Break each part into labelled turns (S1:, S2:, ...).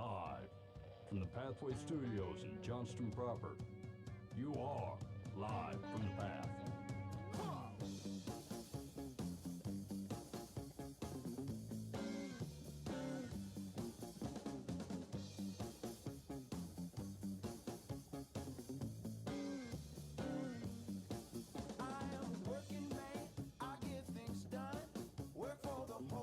S1: Live from the Pathway Studios in Johnston proper. You are live from the path.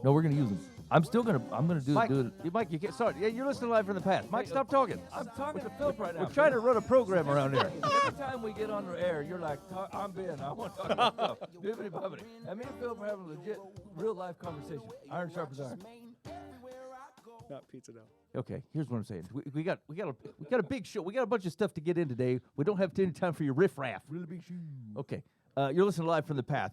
S2: No, we're gonna use them. I'm gonna do
S3: Mike,
S2: it.
S3: Mike, you can't start. Yeah, you're listening live from the past. Mike, stop talking.
S2: I'm talking to Philip right now.
S3: We're trying to run a program around here.
S2: Every time we get on the air, you're like, I'm Ben. I want to talk about stuff. Bibbidi bobbidi. And me and Philip are having a legit, real life conversation. Iron sharpens iron.
S4: Not pizza dough.
S3: Okay, here's what I'm saying. We got a big show. We got a bunch of stuff to get in today. We don't have any time for your riff-raff.
S2: Really big shoe.
S3: Okay. You're listening live from the path.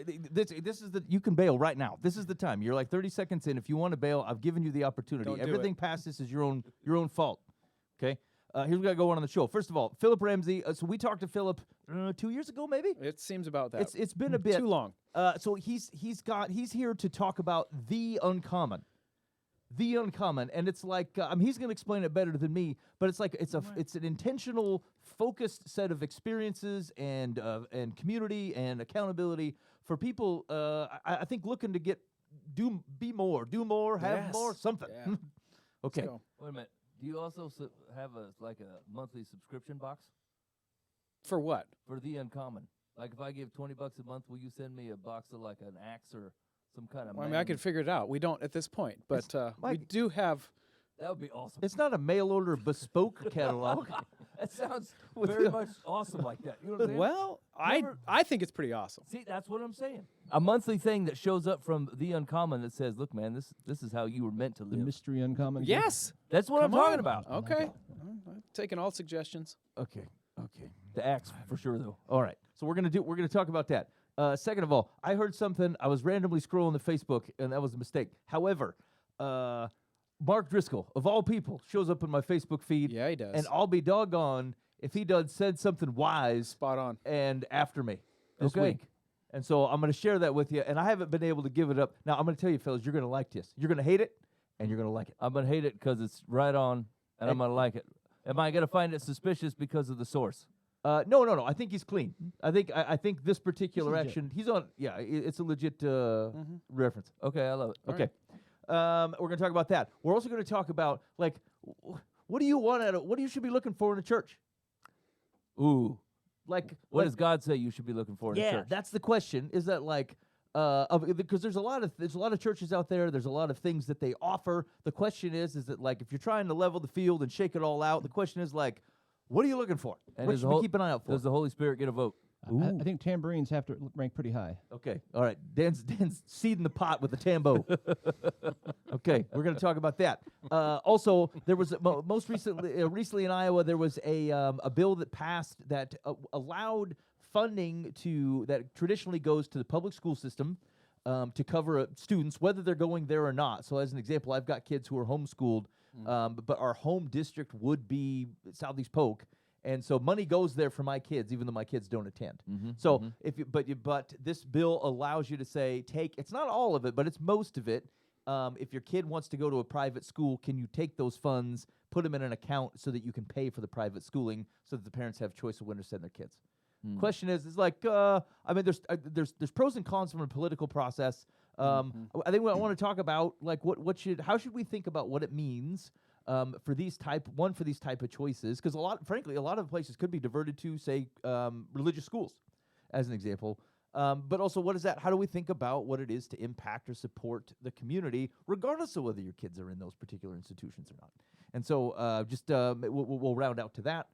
S3: This is you can bail right now. This is the time. You're like 30 seconds in. If you want to bail, I've given you the opportunity.
S4: Don't do
S3: Everything
S4: it.
S3: past this is your own fault. Okay. Here's what we got to go on the show. First of all, Phillip Ramsay. So we talked to Phillip 2 years ago, maybe.
S4: It seems about that.
S3: It's been a bit
S4: too long.
S3: So he's here to talk about the uncommon. The uncommon, and it's like he's going to explain it better than me. But it's like it's an intentional, focused set of experiences and community and accountability for people. I think looking to be more, do more, have
S4: Yes.
S3: more, something.
S4: Yeah.
S3: Okay.
S4: Let's go.
S2: Wait a minute. Do you also have a monthly subscription box
S4: For what?
S2: for the uncommon? Like if I give $20 a month, will you send me a box of like an axe or some kind of?
S4: Well, I mean, I could figure it out. We don't at this point, but we
S3: Mike-
S4: do have.
S2: That would be awesome.
S3: It's not a mail order bespoke catalog.
S2: That sounds very much awesome like that. You know what I'm saying?
S4: Well,
S2: Never-
S4: I think it's pretty awesome.
S2: See, that's what I'm saying. A monthly thing that shows up from the uncommon that says, "Look, man, this is how you were meant to
S5: The
S2: live."
S5: mystery uncommon. gift.
S4: Yes.
S2: That's what I'm
S4: Come
S2: talking
S4: on.
S2: about.
S4: Okay. I'm taking all suggestions.
S3: Okay.
S2: The axe for sure, though.
S3: All right. So we're gonna talk about that. Second of all, I heard something. I was randomly scrolling the Facebook, and that was a mistake. However, Mark Driscoll, of all people, shows up in my Facebook feed.
S4: Yeah, he does.
S3: And I'll be doggone if he said something wise
S4: Spot on.
S3: and after me this
S2: Okay.
S3: week. And so I'm going to share that with you, and I haven't been able to give it up. Now, I'm going to tell you, fellas, you're going to like this. You're going to hate it, and you're going to like it.
S2: I'm gonna hate it because it's right on, and I'm gonna like it. Am I gonna find it suspicious because of the source?
S3: No. I think he's clean. I think this particular
S5: legit.
S3: action, he's on. Yeah, it's a legit reference.
S2: Okay, I love it.
S3: Okay. We're going to talk about that. We're also going to talk about, like, what do you want what do you should be looking for in a church?
S2: Ooh,
S3: Like,
S2: what does God say you should be looking for in a
S3: yeah,
S2: church?
S3: that's the question. Is that like, because there's a lot of churches out there. There's a lot of things that they offer. The question is that like, if you're trying to level the field and shake it all out, the question is like, what are you looking for?
S2: And
S3: What
S2: does
S3: should
S2: the
S3: we keep an eye out for?
S2: Does the Holy Spirit get a vote?
S5: I think tambourines have to rank pretty high.
S3: Okay, all right. Dan's seeding the pot with the tambo. Okay, we're going to talk about that. Also, there was most recently in Iowa, there was a bill that passed that allowed funding that traditionally goes to the public school system to cover students, whether they're going there or not. So, as an example, I've got kids who are homeschooled, but our home district would be Southeast Polk. And so money goes there for my kids, even though my kids don't attend. So but this bill allows you to say, it's not all of it, but it's most of it. If your kid wants to go to a private school, can you take those funds, put them in an account so that you can pay for the private schooling, so that the parents have choice of when to send their kids? Question is like, I mean, there's pros and cons from a political process. I think what I want to talk about, like, how should we think about what it means for these type of choices? Because frankly, a lot of places could be diverted to, say, religious schools, as an example. But also, what is that? How do we think about what it is to impact or support the community, regardless of whether your kids are in those particular institutions or not? And so, we'll round out to that.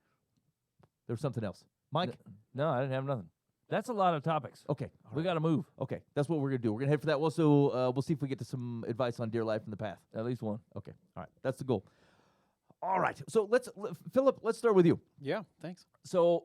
S3: There's something else, Mike.
S2: No, I didn't have nothing. That's a lot of topics.
S3: Okay,
S2: We got to move.
S3: okay, that's what we're gonna do. We're gonna head for that. Also, we'll see if we get to some advice on deer life in the path.
S2: At least one.
S3: Okay, all right, that's the goal. All right, so Phillip, let's start with you.
S4: Yeah. Thanks.
S3: So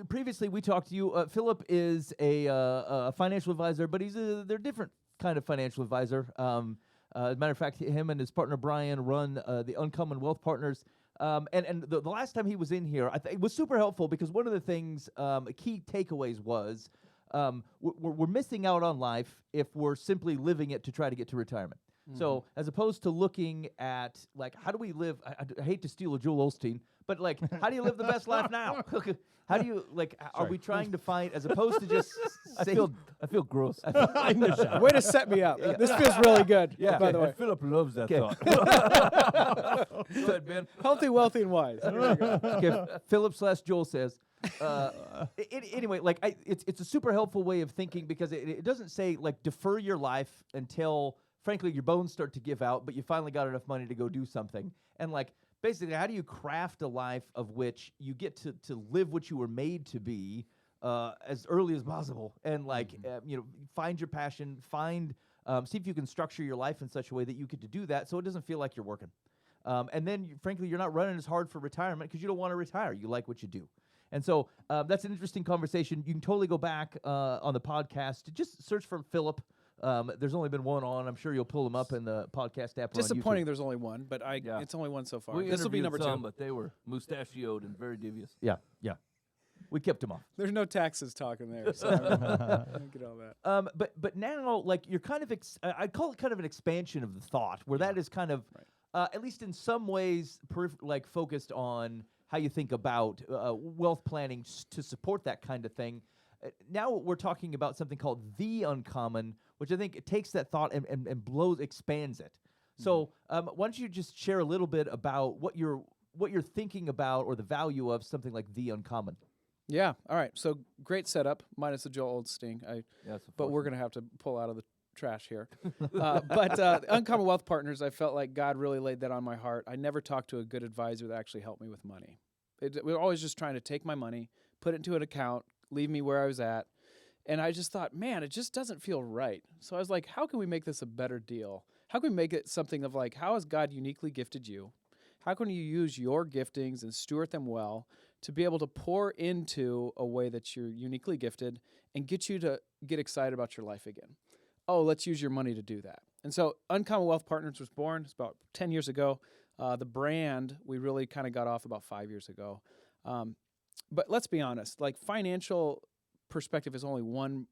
S3: previously we talked to you. Phillip is a financial advisor, but they're different kind of financial advisor. As a matter of fact, him and his partner Brian run the Uncommon Wealth Partners. And the last time he was in here, it was super helpful because one of the things, key takeaways was we're missing out on life if we're simply living it to try to get to retirement. So as opposed to looking at like how do we live? I hate to steal a Joel Osteen, but like how do you live the best life now? How do you like? Are we trying to find as opposed to just say?
S2: I feel gross.
S4: Way to set me up. This feels really good. By the way,
S2: Philip loves that thought. Go ahead, Ben.
S4: healthy, wealthy, and wise. There we go.
S3: Okay, Philip/Joel says. Anyway, like it's a super helpful way of thinking because it doesn't say like defer your life until frankly your bones start to give out, but you finally got enough money to go do something. And like basically, how do you craft a life of which you get to live what you were made to be as early as possible, and like find your passion, see if you can structure your life in such a way that you get to do that, so it doesn't feel like you're working. And then frankly, you're not running as hard for retirement because you don't want to retire. You like what you do. And so that's an interesting conversation. You can totally go back on the podcast to just search for Philip. There's only been one on. I'm sure you'll pull them up in the podcast app.
S4: Disappointing there's only one, but it's only one so far. This will be number 2.
S2: But they were mustachioed and very devious.
S3: Yeah. We kept them off.
S4: There's no taxes talking there, so I don't get all that.
S3: But now, like, you're kind of, I'd call it kind of an expansion of the thought, where that is kind of, at least in some ways, focused on how you think about wealth planning to support that kind of thing. Now we're talking about something called the uncommon, which I think it takes that thought and expands it. So why don't you just share a little bit about what you're thinking about or the value of something like the uncommon?
S4: Yeah. All right. So great setup, minus the Joel Osteen. But we're going to have to pull out of the trash here. But Uncommon Wealth Partners, I felt like God really laid that on my heart. I never talked to a good advisor that actually helped me with money. We're always just trying to take my money, put it into an account, leave me where I was at. And I just thought, man, it just doesn't feel right. So I was like, how can we make this a better deal? How can we make it something of like, how has God uniquely gifted you? How can you use your giftings and steward them well to be able to pour into a way that you're uniquely gifted and get you to get excited about your life again? Oh, let's use your money to do that. And so Uncommon Wealth Partners was born. It's about 10 years ago. The brand, we really kind of got off about 5 years ago. But let's be honest, like financial perspective is only one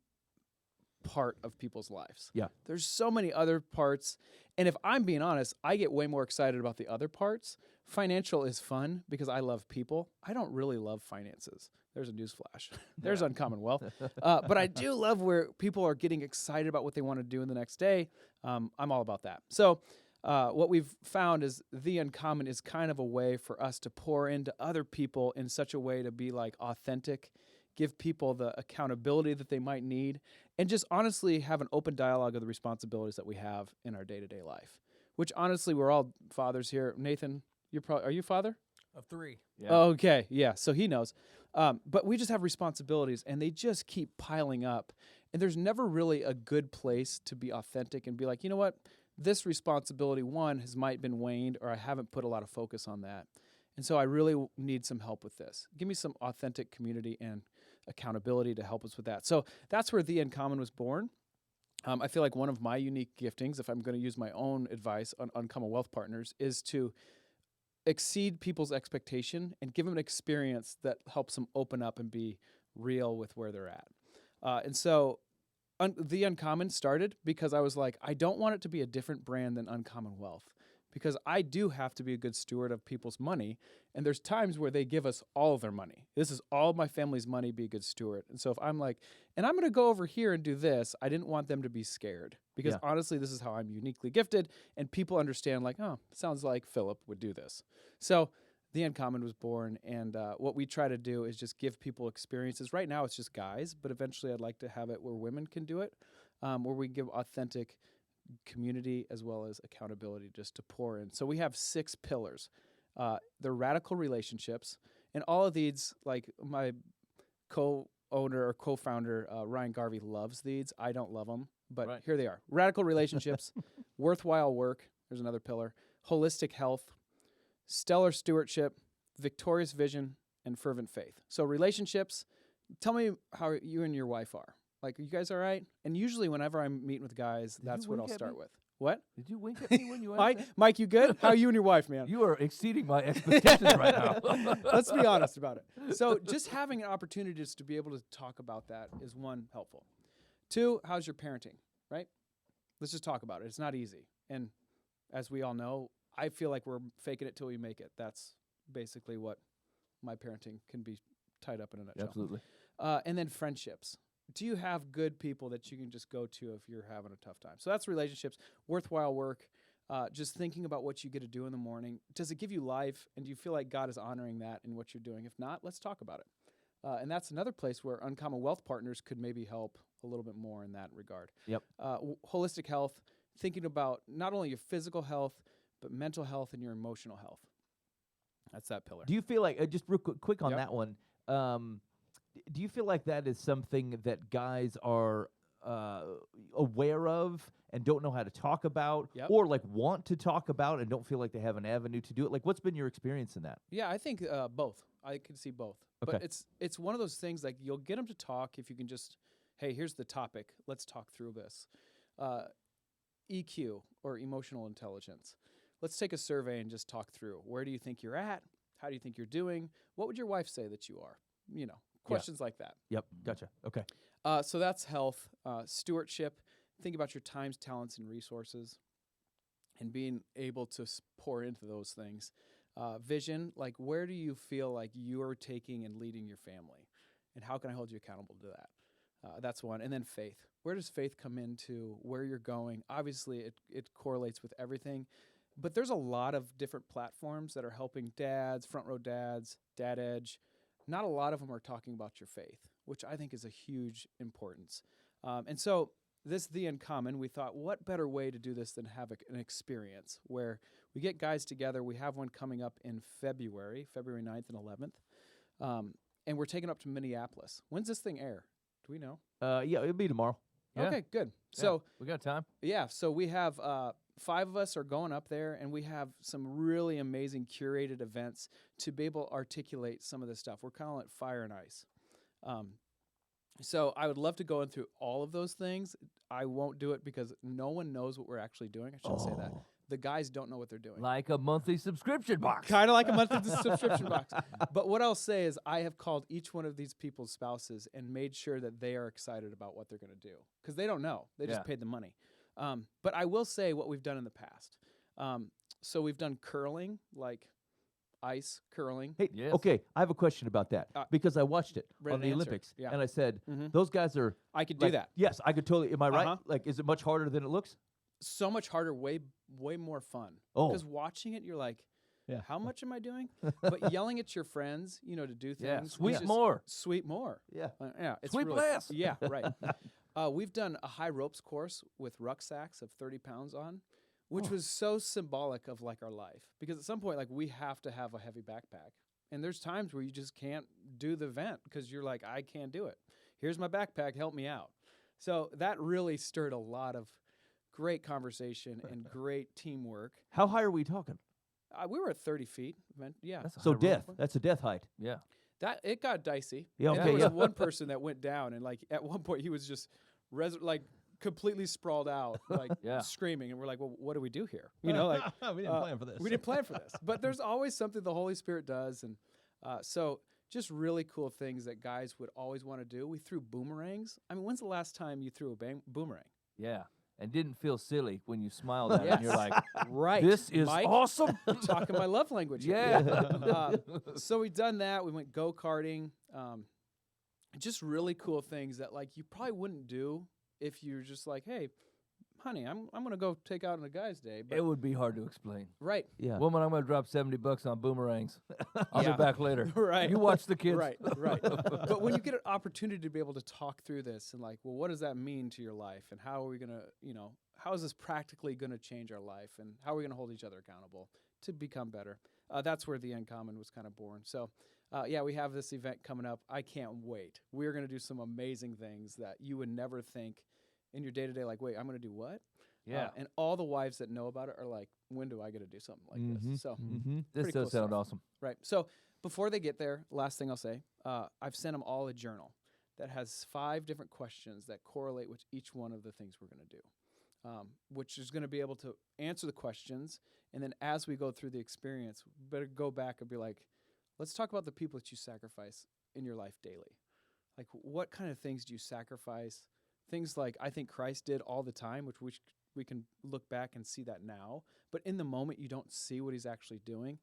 S4: part of people's lives.
S3: Yeah.
S4: There's so many other parts. And if I'm being honest, I get way more excited about the other parts. Financial is fun because I love people. I don't really love finances. There's a newsflash. There's Uncommon Wealth. But I do love where people are getting excited about what they want to do in the next day. I'm all about that. So what we've found is the Uncommon is kind of a way for us to pour into other people in such a way to be like authentic, give people the accountability that they might need, and just honestly have an open dialogue of the responsibilities that we have in our day-to-day life, which honestly, we're all fathers here. Nathan, are you a father?
S6: Of 3.
S2: Yeah.
S4: Oh, okay, yeah, so he knows. But we just have responsibilities, and they just keep piling up, and there's never really a good place to be authentic and be like, you know what, this responsibility, might been waned, or I haven't put a lot of focus on that. And so I really need some help with this. Give me some authentic community and accountability to help us with that. So that's where The Uncommon was born. I feel like one of my unique giftings, if I'm going to use my own advice on Uncommon Wealth Partners, is to exceed people's expectation and give them an experience that helps them open up and be real with where they're at. And so The Uncommon started because I was like, I don't want it to be a different brand than Uncommon Wealth, because I do have to be a good steward of people's money, and there's times where they give us all of their money. This is all my family's money, be a good steward. And so if I'm like, and I'm going to go over here and do this, I didn't want them to be scared, because honestly, this is how I'm uniquely gifted, and people understand like, oh, sounds like Philip would do this. So The Uncommon was born, and what we try to do is just give people experiences. Right now it's just guys, but eventually I'd like to have it where women can do it, where we give authentic community as well as accountability just to pour in. So we have 6 pillars. They're radical relationships, and all of these, like my co-owner or co-founder, Ryan Garvey, loves these. I don't love them, but here they are. Radical relationships, worthwhile work, there's another pillar, holistic health, stellar stewardship, victorious vision, and fervent faith. So relationships, tell me how you and your wife are. Like, are you guys all right? And usually whenever I'm meeting with guys, that's what I'll start with. What?
S2: Did you wink at me when you asked that?
S4: Mike, you good? How are you and your wife, man?
S2: You are exceeding my expectations right now.
S4: Let's be honest about it. So just having an opportunity just to be able to talk about that is 1, helpful. 2, how's your parenting, right? Let's just talk about it. It's not easy. And as we all know, I feel like we're faking it till we make it. That's basically what my parenting can be tied up in a nutshell.
S3: Absolutely.
S4: And then friendships. Do you have good people that you can just go to if you're having a tough time? So that's relationships, worthwhile work, just thinking about what you get to do in the morning. Does it give you life? And do you feel like God is honoring that in what you're doing? If not, let's talk about it. And that's another place where Uncommon Wealth Partners could maybe help a little bit more in that regard.
S3: Yep.
S4: Holistic health, thinking about not only your physical health, but mental health and your emotional health. That's that pillar.
S3: Do you feel like, just real quick on
S4: Yep.
S3: that one, do you feel like that is something that guys are aware of and don't know how to talk about,
S4: Yep.
S3: or like want to talk about and don't feel like they have an avenue to do it? Like, what's been your experience in that?
S4: Yeah, I think both. I can see both.
S3: Okay.
S4: But it's one of those things like you'll get them to talk if you can just, hey, here's the topic. Let's talk through this. EQ, or emotional intelligence. Let's take a survey and just talk through. Where do you think you're at? How do you think you're doing? What would your wife say that you are? You know, questions like that.
S3: Yep. Gotcha. Okay.
S4: So that's health. Stewardship. Think about your times, talents, and resources, and being able to pour into those things. Vision, like where do you feel like you're taking and leading your family, and how can I hold you accountable to that? That's one. And then faith. Where does faith come into where you're going? Obviously, it correlates with everything, but there's a lot of different platforms that are helping dads, front row dads, Dad Edge. Not a lot of them are talking about your faith, which I think is a huge importance. And so this The Uncommon, we thought, what better way to do this than have an experience where we get guys together. We have one coming up in February 9th and 11th, and we're taking up to Minneapolis. When's this thing air? Do we know?
S3: Yeah, it'll be tomorrow.
S2: Yeah.
S4: Okay, good.
S2: Yeah,
S4: So
S2: we got time.
S4: yeah, so we have 5 of us are going up there, and we have some really amazing curated events to be able to articulate some of this stuff. We're calling it Fire and Ice. So I would love to go in through all of those things. I won't do it because no one knows what we're actually doing. I shouldn't say that. The guys don't know what they're doing.
S2: Like a monthly subscription box.
S4: Kind of like a monthly subscription box. But what I'll say is I have called each one of these people's spouses and made sure that they are excited about what they're going to do, because they don't know. They just
S2: Yeah.
S4: paid the money. But I will say what we've done in the past. So we've done curling, like ice curling.
S3: Hey,
S2: Yes.
S3: okay, I have a question about that because I watched it
S4: Ready
S3: on
S4: to
S3: the
S4: answer.
S3: Olympics,
S4: Yeah.
S3: and I said,
S4: Mhm.
S3: those guys are
S4: I could
S3: like,
S4: do that.
S3: Yes, I could totally. Am I right?
S4: Uh-huh.
S3: Like, is it much harder than it looks?
S4: So much harder, way more fun.
S3: Oh.
S4: Because watching it, you're like,
S5: Yeah.
S4: how much am I doing? But yelling at your friends, to do things.
S2: Yeah,
S4: is
S2: sweet
S4: just-
S2: more.
S4: Sweet more.
S3: Yeah.
S4: Yeah, it's
S2: Sweet
S4: really,
S2: blast.
S4: Yeah, right. We've done a high ropes course with rucksacks of 30 pounds on, which was so symbolic of like our life. Because at some point, like we have to have a heavy backpack. And there's times where you just can't do the event because you're like, I can't do it. Here's my backpack, help me out. So that really stirred a lot of great conversation and great teamwork.
S3: How high are we talking?
S4: We were at 30 feet. Yeah.
S2: That's a
S3: So
S2: high
S3: death.
S2: rope.
S3: That's a death height.
S2: Yeah.
S4: That it got dicey.
S3: Yeah.
S2: Yeah,
S3: Okay.
S4: There was
S3: Yeah.
S4: one person that went down, and like at one point he was just completely sprawled out, like
S2: Yeah.
S4: screaming, and we're like, well, what do we do here? Like
S5: we didn't plan for this.
S4: we didn't plan for this, but there's always something the Holy Spirit does, and so just really cool things that guys would always want to do. We threw boomerangs. I mean, when's the last time you threw a boomerang?
S2: Yeah. And didn't feel silly when you smiled at it and you're like,
S4: Right.
S2: this is
S4: Mike,
S2: awesome.
S4: talking my love language. here.
S2: Yeah.
S4: So we done that. We went go-karting. Just really cool things that like you probably wouldn't do if you're just like, hey, honey, I'm gonna go take out on a guy's day. But
S2: It would be hard to explain.
S4: right,
S3: Yeah.
S2: Woman, I'm going to drop $70 on boomerangs. I'll
S4: Yeah.
S2: be back later.
S4: right,
S2: You watch the kids.
S4: right. But when you get an opportunity to be able to talk through this and like, well, what does that mean to your life, and how are we gonna, how is this practically gonna change our life, and how are we gonna hold each other accountable to become better? That's where the Uncommon was kind of born. So. Yeah, we have this event coming up. I can't wait. We're going to do some amazing things that you would never think in your day-to-day, like, wait, I'm going to do what?
S2: Yeah.
S4: And all the wives that know about it are like, when do I get to do something like this? So,
S3: Mm-hmm.
S2: This
S4: pretty
S2: does
S4: cool
S2: sound
S4: stuff.
S2: awesome.
S4: right. So before they get there, last thing I'll say, I've sent them all a journal that has 5 different questions that correlate with each one of the things we're going to do, which is going to be able to answer the questions. And then as we go through the experience, better go back and be like, let's talk about the people that you sacrifice in your life daily. Like, what kind of things do you sacrifice? Things like I think Christ did all the time, which we we can look back and see that now. But in the moment, you don't see what he's actually doing.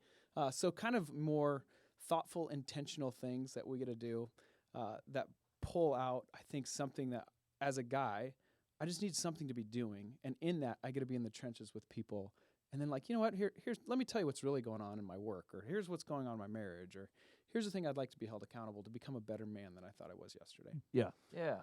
S4: So kind of more thoughtful, intentional things that we get to do that pull out, I think, something that as a guy, I just need something to be doing. And in that, I get to be in the trenches with people. And then like, you know what, here's let me tell you what's really going on in my work, or here's what's going on in my marriage, or here's the thing I'd like to be held accountable to become a better man than I thought I was yesterday.
S3: Yeah.
S2: Yeah.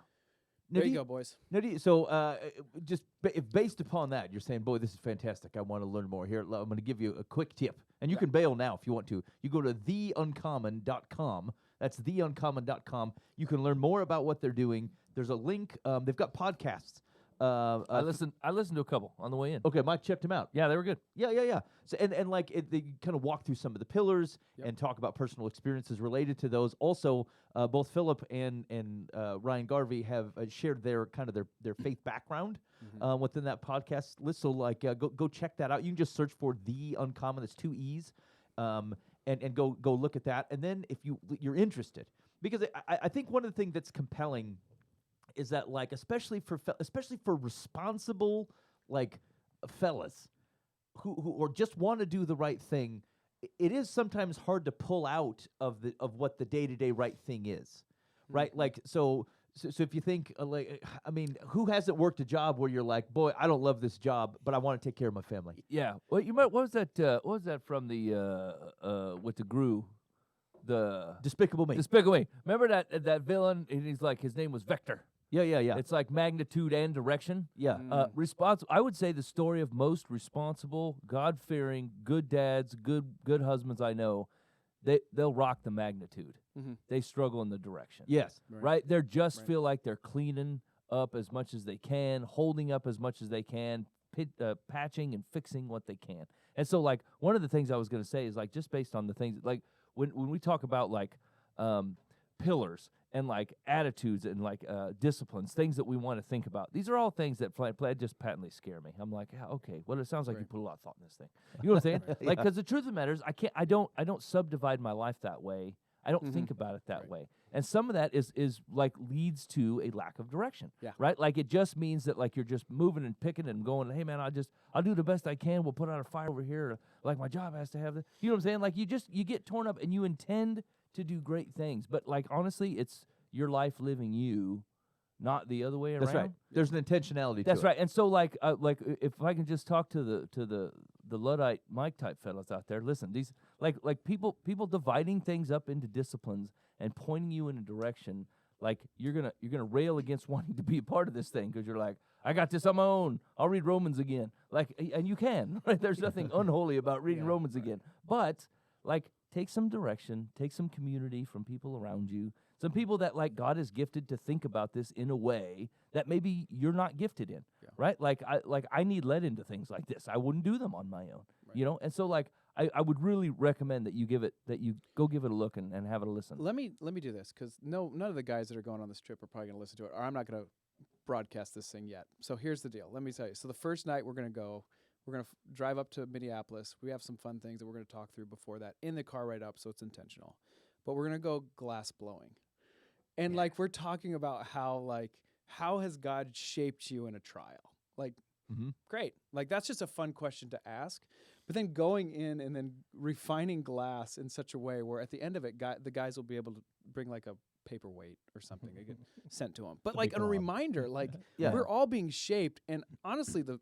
S4: There you go, boys.
S3: So just if based upon that, you're saying, boy, this is fantastic. I want to learn more. Here, I'm going to give you a quick tip. And you can bail now if you want to. You go to theuncommon.com. That's theuncommon.com. You can learn more about what they're doing. There's a link. They've got podcasts.
S2: I listened to a couple on the way in.
S3: Okay, Mike checked them out.
S2: Yeah, they were good.
S3: Yeah. So and like they kind of walk through some of the pillars and talk about personal experiences related to those. Also, both Phillip and Ryan Garvey have shared their kind of their faith background within that podcast list. So like go check that out. You can just search for The Uncommon. That's 2 E's, and go look at that. And then if you're interested, because I think one of the things that's compelling is that like especially for responsible like fellas who or just want to do the right thing, it is sometimes hard to pull out of what the day-to-day right thing is, right? Like so if you think I mean, who hasn't worked a job where you're like, boy, I don't love this job, but I want to take care of my family?
S2: Yeah. Well, what was that from the with the Gru? The
S3: Despicable Me.
S2: Despicable Me. Remember that villain? And he's like, his name was Vector.
S3: Yeah.
S2: It's like magnitude and direction.
S3: Yeah.
S2: I would say the story of most responsible, God-fearing, good dads, good husbands I know, they'll rock the magnitude. They struggle in the direction.
S3: Yes.
S2: Right? They just feel like they're cleaning up as much as they can, holding up as much as they can, patching and fixing what they can. And so, like, one of the things I was going to say is, like, just based on the things, like, when we talk about, like, pillars and like attitudes and like disciplines, things that we want to think about. These are all things that just patently scare me. I'm like, yeah, okay, well, it sounds like you put a lot of thought in this thing. You know what I'm saying? Like, because the truth of the matter is, I don't subdivide my life that way. I don't think about it that way. And some of that is like leads to a lack of direction. Yeah. Right? Like it just means that like you're just moving and picking and going, hey man, I'll do the best I can. We'll put out a fire over here. Like my job has to have this. You know what I'm saying? Like you get torn up and you intend to do great things, but like honestly, it's your life living you, not the other way around.
S3: That's right. There's an intentionality to it.
S2: That's right. And so like if I can just talk to the Luddite Mike type fellas out there, listen, these like people dividing things up into disciplines and pointing you in a direction, like you're gonna rail against wanting to be a part of this thing because you're like, I got this on my own. I'll read Romans again. Like, and you can, right? There's nothing unholy about reading Romans again. But like, take some direction, take some community from people around you, some people that like God has gifted to think about this in a way that maybe you're not gifted in, right? Like I need led into things like this. I wouldn't do them on my own, you know. And so like I would really recommend that you go give it a look and have it a listen.
S4: Let me do this because none of the guys that are going on this trip are probably going to listen to it, or I'm not going to broadcast this thing yet. So here's the deal. Let me tell you. So the first night we're going to go. We're going to drive up to Minneapolis. We have some fun things that we're going to talk through before that in the car right up, so it's intentional. But we're going to go glass blowing. And like we're talking about how has God shaped you in a trial? Like great. Like that's just a fun question to ask. But then going in and then refining glass in such a way where at the end of it the guys will be able to bring like a paperweight or something and get sent to them. But like a reminder, like we're all being shaped, and honestly the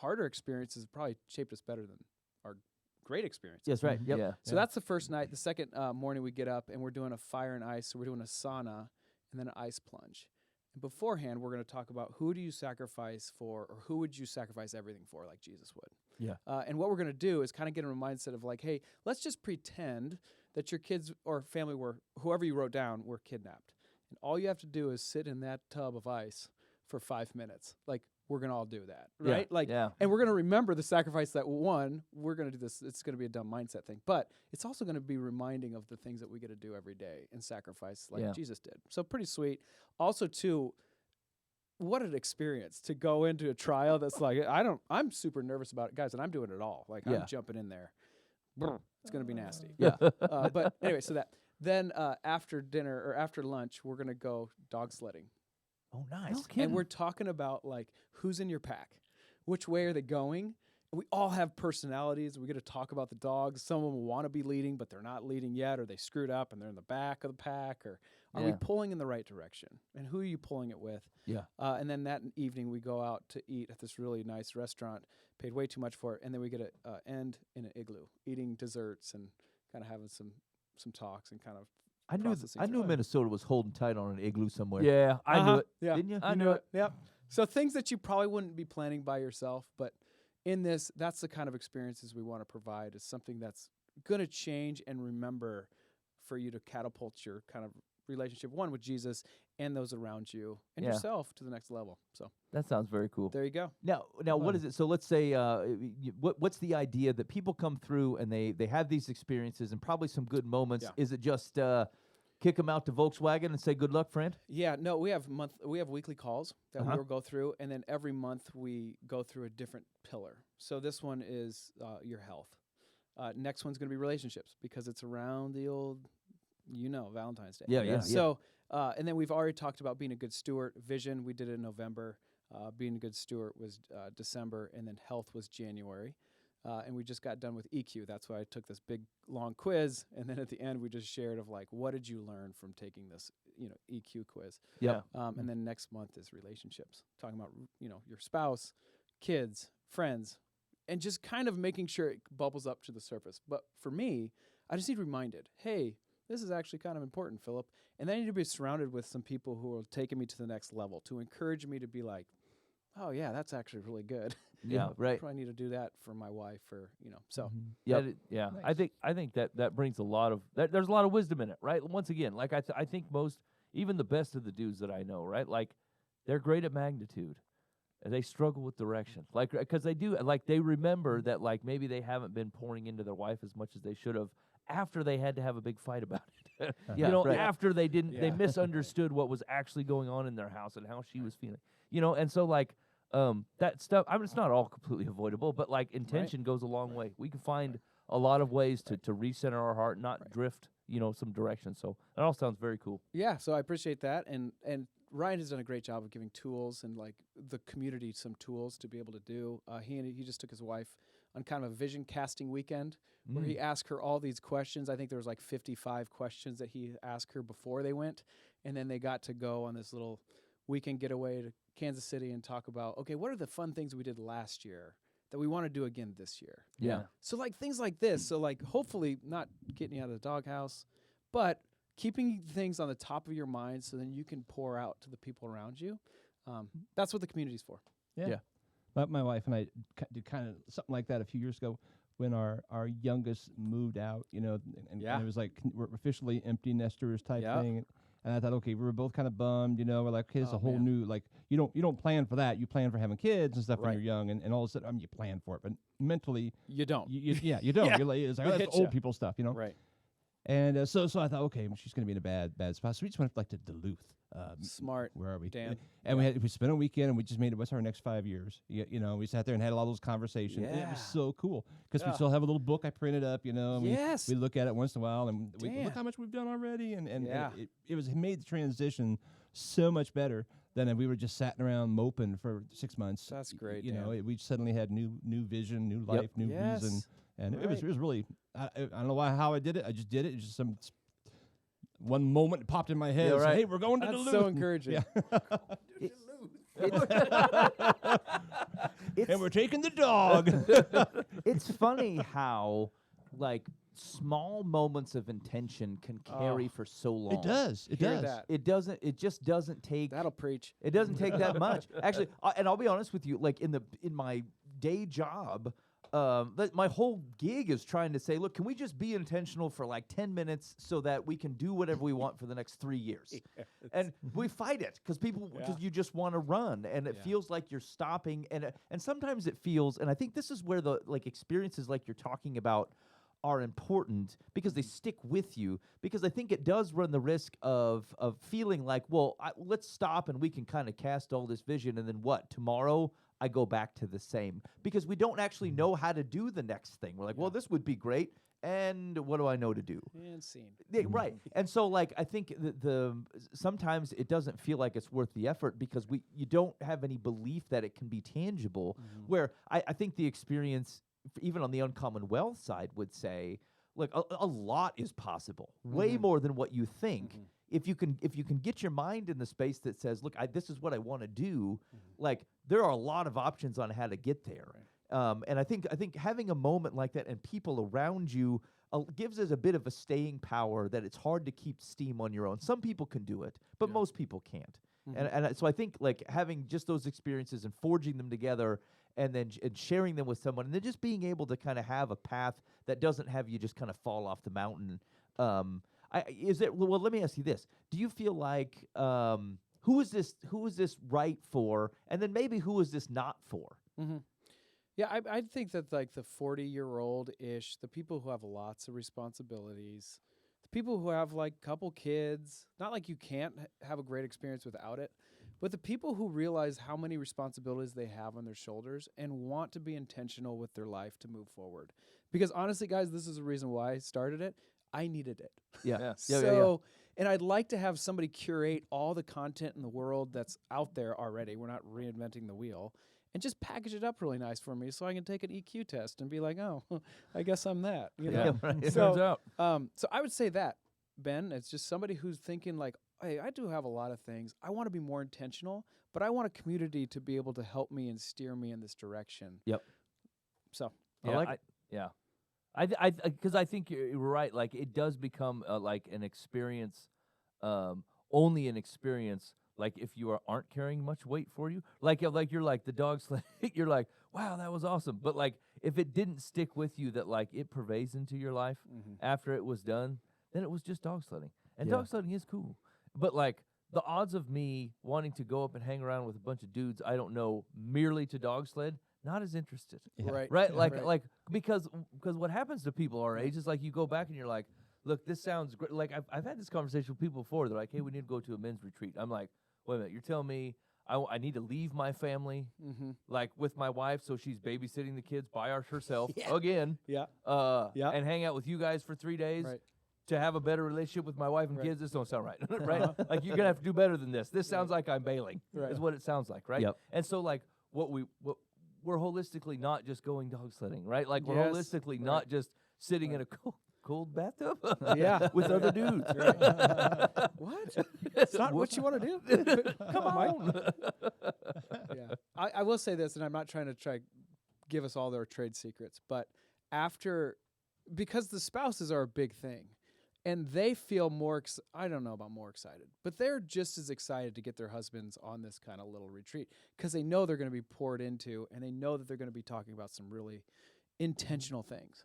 S4: harder experiences probably shaped us better than our great experiences.
S3: That's right. Yep.
S2: Yeah.
S4: So that's the first night. The second morning we get up and we're doing a fire and ice. So we're doing a sauna and then an ice plunge. And beforehand, we're going to talk about who do you sacrifice for, or who would you sacrifice everything for like Jesus would.
S3: Yeah.
S4: And what we're going to do is kind of get in a mindset of like, hey, let's just pretend that your kids or family whoever you wrote down, were kidnapped. And all you have to do is sit in that tub of ice for 5 minutes. Like, we're going to all do that, right? And we're going to remember the sacrifice that we're going to do this. It's going to be a dumb mindset thing, but it's also going to be reminding of the things that we get to do every day and sacrifice like Jesus did. So pretty sweet. Also too, what an experience to go into a trial that's like, I'm super nervous about it, guys, and I'm doing it all. Like I'm jumping in there. It's going to be nasty.
S3: Yeah.
S4: But anyway, so then after dinner or after lunch, we're going to go dog sledding.
S3: Oh, nice.
S4: And we're talking about like who's in your pack. which way are they going? We all have personalities. We get to talk about the dogs. Some of them want to be leading, but they're not leading yet, or they screwed up and they're in the back of the pack, or are we pulling in the right direction? And who are you pulling it with?
S3: Yeah.
S4: And then that evening we go out to eat at this really nice restaurant, paid way too much for it, and then we get to end in an igloo, eating desserts and kind of having some talks and kind of
S3: I knew Minnesota was holding tight on an igloo somewhere.
S2: Yeah, I knew it.
S4: Yeah.
S3: Didn't you?
S2: I knew it.
S4: Yep. So things that you probably wouldn't be planning by yourself, but in this, that's the kind of experiences we want to provide, is something that's going to change and remember for you to catapult your kind of relationship, one with Jesus and those around you and yourself to the next level. So
S2: That sounds very cool.
S4: there you go.
S3: Now, what is it? So let's say, what's the idea that people come through and they have these experiences and probably some good moments?
S4: Yeah.
S3: Is it just kick them out to Volkswagen and say good luck, friend?
S4: Yeah, no, we have weekly calls that
S3: Uh-huh.
S4: we will go through, and then every month we go through a different pillar. So this one is your health. Next one's going to be relationships, because it's around the old, Valentine's Day.
S3: Yeah.
S4: So, and then we've already talked about being a good steward. Vision, we did it in November. Being a good steward was December, and then health was January. And we just got done with EQ. That's why I took this big, long quiz. And then at the end, we just shared of like, what did you learn from taking this, EQ quiz?
S3: Yep.
S4: And then next month is relationships, talking about, your spouse, kids, friends, and just kind of making sure it bubbles up to the surface. But for me, I just need reminded, hey, this is actually kind of important, Philip. And then I need to be surrounded with some people who are taking me to the next level, to encourage me to be like, oh yeah, that's actually really good.
S3: Yeah, right.
S4: Probably need to do that for my wife, or so.
S3: Yep.
S2: Yeah.
S5: Nice.
S2: I think that brings a lot of there's a lot of wisdom in it, right? Once again, like I think most, even the best of the dudes that I know, right? Like they're great at magnitude, and they struggle with direction, like because they do, like they remember that like maybe they haven't been pouring into their wife as much as they should have after they had to have a be fight about it.
S3: Yeah, right.
S2: After they didn't, they
S4: Yeah.
S2: misunderstood what was actually going on in their house and how she was feeling, and so like. That stuff, I mean, it's not all completely avoidable, but like intention goes a long way. We can find a lot of ways to recenter our heart, not drift, some direction. So that all sounds very cool.
S4: Yeah, so I appreciate that, and Ryan has done a great job of giving tools and like the community some tools to be able to do. He just took his wife on kind of a vision casting weekend where he asked her all these questions. I think there was like 55 questions that he asked her before they went, and then they got to go on this little weekend getaway to Kansas City and talk about, okay, what are the fun things we did last year that we want to do again this year?
S3: Yeah.
S4: So like things like this. So like hopefully not getting you out of the doghouse, but keeping things on the top of your mind so then you can pour out to the people around you. That's what the community's for.
S5: Yeah. My wife and I did kind of something like that a few years ago when our youngest moved out, and it was like we're officially empty nesters type thing. And I thought, okay, we were both kind of bummed, we're like, okay, it's a whole new, like, you don't plan for that. You plan for having kids and stuff when you're young, and all of a sudden, you plan for it, but mentally,
S4: You don't.
S5: you don't.
S4: Yeah.
S5: You're like, it's like,
S4: It
S5: that's
S4: hits
S5: old
S4: ya.
S5: people stuff,
S4: Right.
S5: And so I thought, okay, she's going to be in a bad spot. So we just went like to Duluth.
S4: Smart.
S5: Where are we?
S4: Dan.
S5: And we spent a weekend, and we just made it. What's our next 5 years? We sat there and had a lot of those conversations. And it was
S4: Yeah.
S5: so cool because we still have a little book I printed up. And
S4: Yes.
S5: we look at it once in a while, and we
S4: Dan.
S5: look how much we've done already. And
S4: Yeah.
S5: it was made the transition so much better than if we were just sitting around moping for 6 months.
S4: That's great,
S5: We suddenly had new vision, new life, new
S4: Yes.
S5: reason, and it was
S4: Right.
S5: really. I don't know how I did it. I just did it. It's just some. One moment popped in my head.
S3: Yeah,
S5: Said,
S3: right.
S5: hey, we're going to
S4: That's
S5: Duluth.
S4: so encouraging.
S5: Yeah.
S3: It's,
S5: And we're taking the dog.
S3: it's funny how, like, small moments of intention can carry for so long.
S5: It does. It
S4: Hear
S5: does.
S4: that.
S3: It just doesn't take
S4: That'll preach.
S3: It doesn't take that much. Actually, and I'll be honest with you, like in my day job, my whole gig is trying to say, look, can we just be intentional for like 10 minutes so that we can do whatever we want for the next 3 years? And we fight it because you just want to run, and it feels like you're stopping, and sometimes it feels, and I think this is where the like experiences like you're talking about are important because they stick with you, because I think it does run the risk of feeling like, well, let's stop and we can kind of cast all this vision, and then what, tomorrow I go back to the same, because we don't actually know how to do the next thing. We're like, well, this would be great, and what do I know to do?
S4: And scene.
S3: Yeah, right. And so, like, I think sometimes it doesn't feel like it's worth the effort because you don't have any belief that it can be tangible. Where I think the experience, even on the uncommon wealth side, would say, look, a lot is possible, way more than what you think. If you can get your mind in the space that says, look, this is what I want to do. Like, there are a lot of options on how to get there. And I think having a moment like that and people around you gives us a bit of a staying power that it's hard to keep steam on your own. Some people can do it, but most people can't. And so I think like having just those experiences and forging them together and then and sharing them with someone and then just being able to kind of have a path that doesn't have you just kind of fall off the mountain. Well, let me ask you this. Do you feel like who is this right for? And then maybe who is this not for?
S4: Yeah, I think that like the 40-year-old-ish, the people who have lots of responsibilities, the people who have like a couple kids, not like you can't have a great experience without it, but the people who realize how many responsibilities they have on their shoulders and want to be intentional with their life to move forward. Because honestly, guys, this is the reason why I started it. I needed it. And I'd like to have somebody curate all the content in the world that's out there already. We're not reinventing the wheel. And just package it up really nice for me so I can take an EQ test and be like, oh, I guess I'm that. You know?
S2: It turns out.
S4: So I would say that, Ben, it's just somebody who's thinking like, hey, I do have a lot of things. I want to be more intentional, but I want a community to be able to help me and steer me in this direction. So
S2: I like it. Yeah. Because I think you're right. Like, it does become like an experience, only an experience. Like, if you aren't carrying much weight for you, like you're like the dog sled, you're like, wow, that was awesome. But like, if it didn't stick with you, that like it pervades into your life after it was done, then it was just dog sledding. And dog sledding is cool. But like, the odds of me wanting to go up and hang around with a bunch of dudes I don't know merely to dog sled, not as interested. Right. Like because what happens to people our age is like you go back and you're like, look, this sounds great. Like I've had this conversation with people before. They're like, hey, we need to go to a men's retreat. I'm like, wait a minute, you're telling me I need to leave my family, like with my wife, so she's babysitting the kids by herself again, and hang out with you guys for 3 days to have a better relationship with my wife and kids? This don't sound right, right? Like, you're gonna have to do better than this. This sounds like I'm bailing, is what it sounds like, right? And so, like, we're holistically not just going dog sledding, right? Like, we're holistically not just sitting in a cold bathtub with other dudes.
S4: What? It's not what you want to do?
S2: Come on.
S4: I will say this, and I'm not trying to give us all their trade secrets, but because the spouses are a big thing, and they feel I don't know about more excited, but they're just as excited to get their husbands on this kind of little retreat because they know they're going to be poured into, and they know that they're going to be talking about some really intentional things.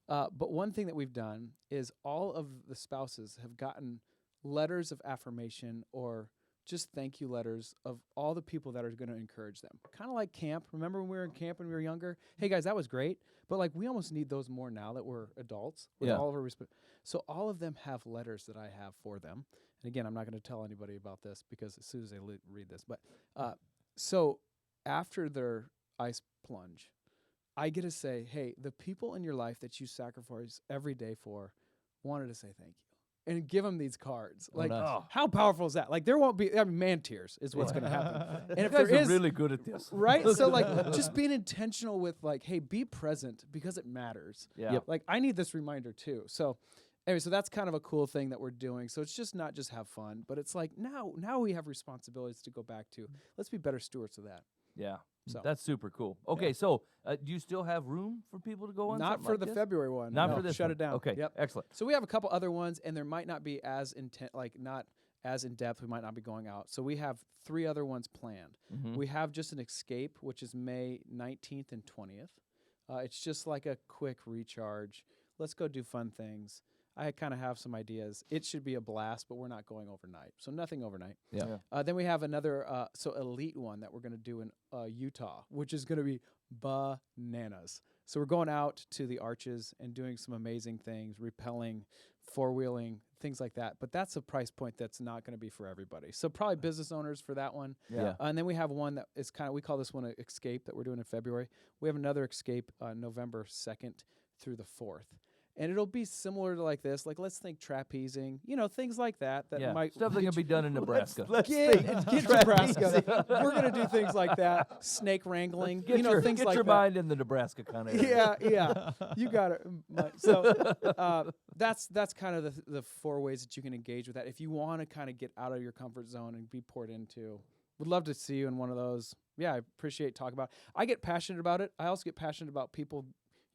S4: But one thing that we've done is all of the spouses have gotten letters of affirmation or just thank you letters of all the people that are going to encourage them. Kind of like camp. Remember when we were in camp when we were younger? Hey, guys, that was great. But like, we almost need those more now that we're adults with all of our So all of them have letters that I have for them. And again, I'm not going to tell anybody about this because as soon as they read this. But so after their ice plunge, I get to say, hey, the people in your life that you sacrifice every day for wanted to say thank you. And give them these cards. Like, how powerful is that? Like, there won't be, man tears is what's going to happen. And if
S2: you guys
S4: there
S2: are
S4: is,
S2: really good at this.
S4: Right? So, like, just being intentional with, like, hey, be present because it matters. Like, I need this reminder, too. So, anyway, so that's kind of a cool thing that we're doing. So it's just not just have fun, but it's like now we have responsibilities to go back to. Let's be better stewards of that. So
S2: that's super cool. Okay, so do you still have room for people to go on?
S4: Not for
S2: like
S4: the
S2: this?
S4: February one.
S2: Not
S4: no,
S2: for this.
S4: Shut
S2: one.
S4: it down.
S2: Okay, excellent.
S4: So we have a couple other ones, and there might not be as not as in depth. We might not be going out. So we have 3 other ones planned. We have just an escape, which is May 19th and 20th. It's just like a quick recharge. Let's go do fun things. I kind of have some ideas. It should be a blast, but we're not going overnight. So nothing overnight. Then we have another elite one that we're going to do in Utah, which is going to be bananas. So we're going out to the arches and doing some amazing things, rappelling, 4-wheeling, things like that. But that's a price point that's not going to be for everybody. So probably business owners for that one. And then we have one that is we call this one an escape that we're doing in February. We have another escape November 2nd through the 4th. And it'll be similar to like this. Like, let's think trapezing, things like that
S2: Yeah,
S4: might
S2: stuff that can be done in Nebraska.
S3: Let's
S4: get
S3: think
S4: Nebraska. We're gonna do things like that, snake wrangling, things
S2: Get
S4: like
S2: your
S4: that.
S2: mind in the Nebraska kind of area.
S4: Yeah, you got it. So that's kind of the 4 ways that you can engage with that. If you want to kind of get out of your comfort zone and be poured into, would love to see you in one of those. Yeah, I appreciate talking about it. I get passionate about it. I also get passionate about people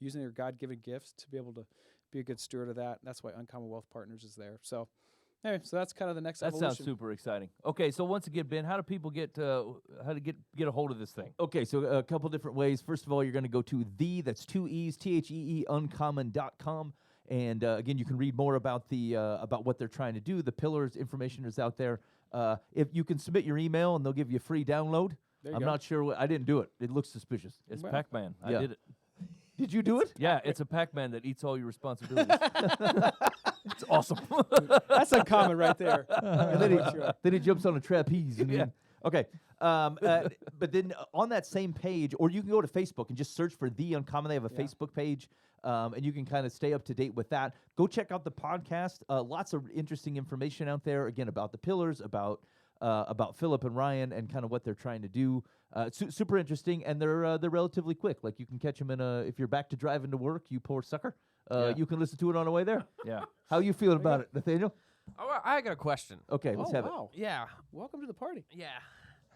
S4: using their God-given gifts to be able to be a good steward of that. That's why Uncommon Wealth Partners is there. So anyway, so that's kind of the next
S2: That
S4: evolution.
S2: sounds super exciting. Okay, so once again, Ben, how do people get a hold of this thing?
S3: Okay, so a couple different ways. First of all, you're going to go to that's 2 E's, THEE, uncommon.com. And again, you can read more about about what they're trying to do. The pillars information is out there. If you can submit your email, and they'll give you a free download.
S4: There you
S3: I'm
S4: go.
S3: not sure. I didn't do it. It looks suspicious.
S2: It's
S4: Well,
S2: Pac-Man. I
S3: yeah.
S2: did it.
S3: Did you do it?
S2: Yeah, it's a Pac-Man that eats all your responsibilities. It's awesome.
S4: That's uncommon right there.
S3: And then he jumps on a trapeze. And then, okay. But then on that same page, or you can go to Facebook and just search for The Uncommon. They have a Facebook page, and you can kind of stay up to date with that. Go check out the podcast. Lots of interesting information out there, again, about the pillars, about Phillip and Ryan and kind of what they're trying to do. Super interesting, and they're relatively quick. Like, you can catch them if you're back to driving to work, you poor sucker. You can listen to it on the way there.
S2: Yeah.
S3: How you feeling about it, Nathaniel?
S6: Oh, I got a question.
S3: Okay, let's have
S4: wow.
S6: Yeah.
S4: Welcome to the party.
S6: Yeah.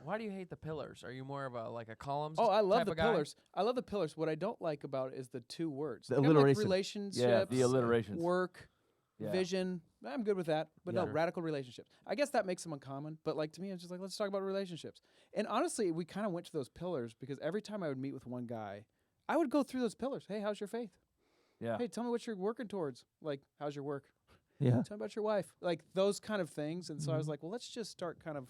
S6: Why do you hate the pillars? Are you more of a columns?
S4: Oh, I love
S6: type
S4: the
S6: of guy?
S4: pillars. I love the pillars. What I don't like about it is the 2 words.
S3: The
S4: Kind of like
S3: alliteration.
S4: relationships.
S2: Yeah, the alliterations.
S4: Work.
S2: Yeah.
S4: Vision. I'm good with that. But no,
S2: Yeah.
S4: radical relationships. I guess that makes them uncommon. But like, to me, it's just like, let's talk about relationships. And honestly, we kind of went to those pillars because every time I would meet with one guy, I would go through those pillars. Hey, how's your faith?
S2: Yeah.
S4: Hey, tell me what you're working towards. Like, how's your work?
S3: Yeah.
S4: Tell me about your wife. Like, those kind of things. And so I was like, well, let's just start kind of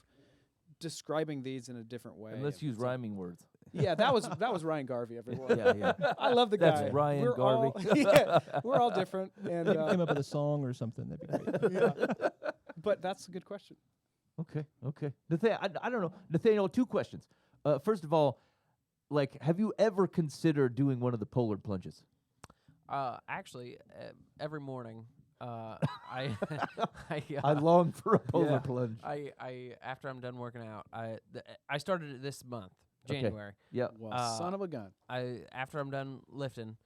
S4: describing these in a different way.
S2: And let's use
S4: So-
S2: rhyming words.
S4: Yeah, that was Ryan Garvey, everyone.
S3: Yeah.
S4: I love the guy.
S2: That's Ryan
S4: we're
S2: Garvey.
S4: All, yeah, we're all different, and
S5: Maybe come up with a song or something. That'd be great.
S4: yeah. But that's a good question.
S3: Okay. I don't know. Nathaniel, 2 questions. First of all, like, have you ever considered doing one of the polar plunges?
S6: Actually, every morning, I
S3: I long for a polar plunge.
S6: I after I'm done working out, I started it this month,
S3: Okay.
S6: January.
S3: Yeah.
S4: Well, son of a gun.
S6: After I'm done lifting,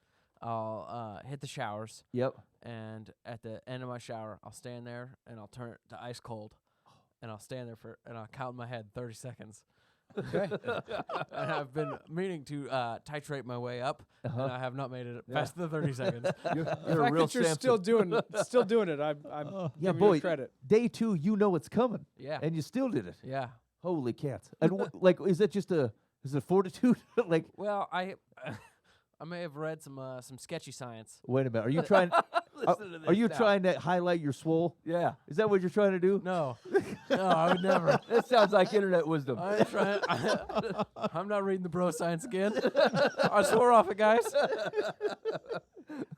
S6: I'll hit the showers,
S3: Yep.
S6: and at the end of my shower, I'll stand there and I'll turn it to ice cold, and I'll stand there and I'll count in my head 30 seconds.
S4: Okay.
S6: And I've been meaning to titrate my way up, and I have not made it
S3: Yeah.
S6: past the 30 seconds.
S3: You're
S4: The
S3: a
S4: fact
S3: real
S4: that you're
S3: Samson.
S4: still doing it, I'm
S3: Yeah,
S4: giving
S3: boy.
S4: you credit.
S3: Day 2, you know it's coming,
S6: Yeah,
S3: and you still did it.
S6: yeah.
S3: Holy cats! And like, is it fortitude? Like,
S6: Well, I may have read some sketchy science.
S3: wait a minute. Are you trying?
S2: Listen to
S3: Are
S2: this
S3: you
S2: now.
S3: trying to highlight your swole?
S2: Yeah.
S3: Is that what you're trying to do?
S6: No, no, I would never.
S2: That sounds like internet wisdom.
S6: I'm trying. I'm not reading the bro science again. I swore off it, guys.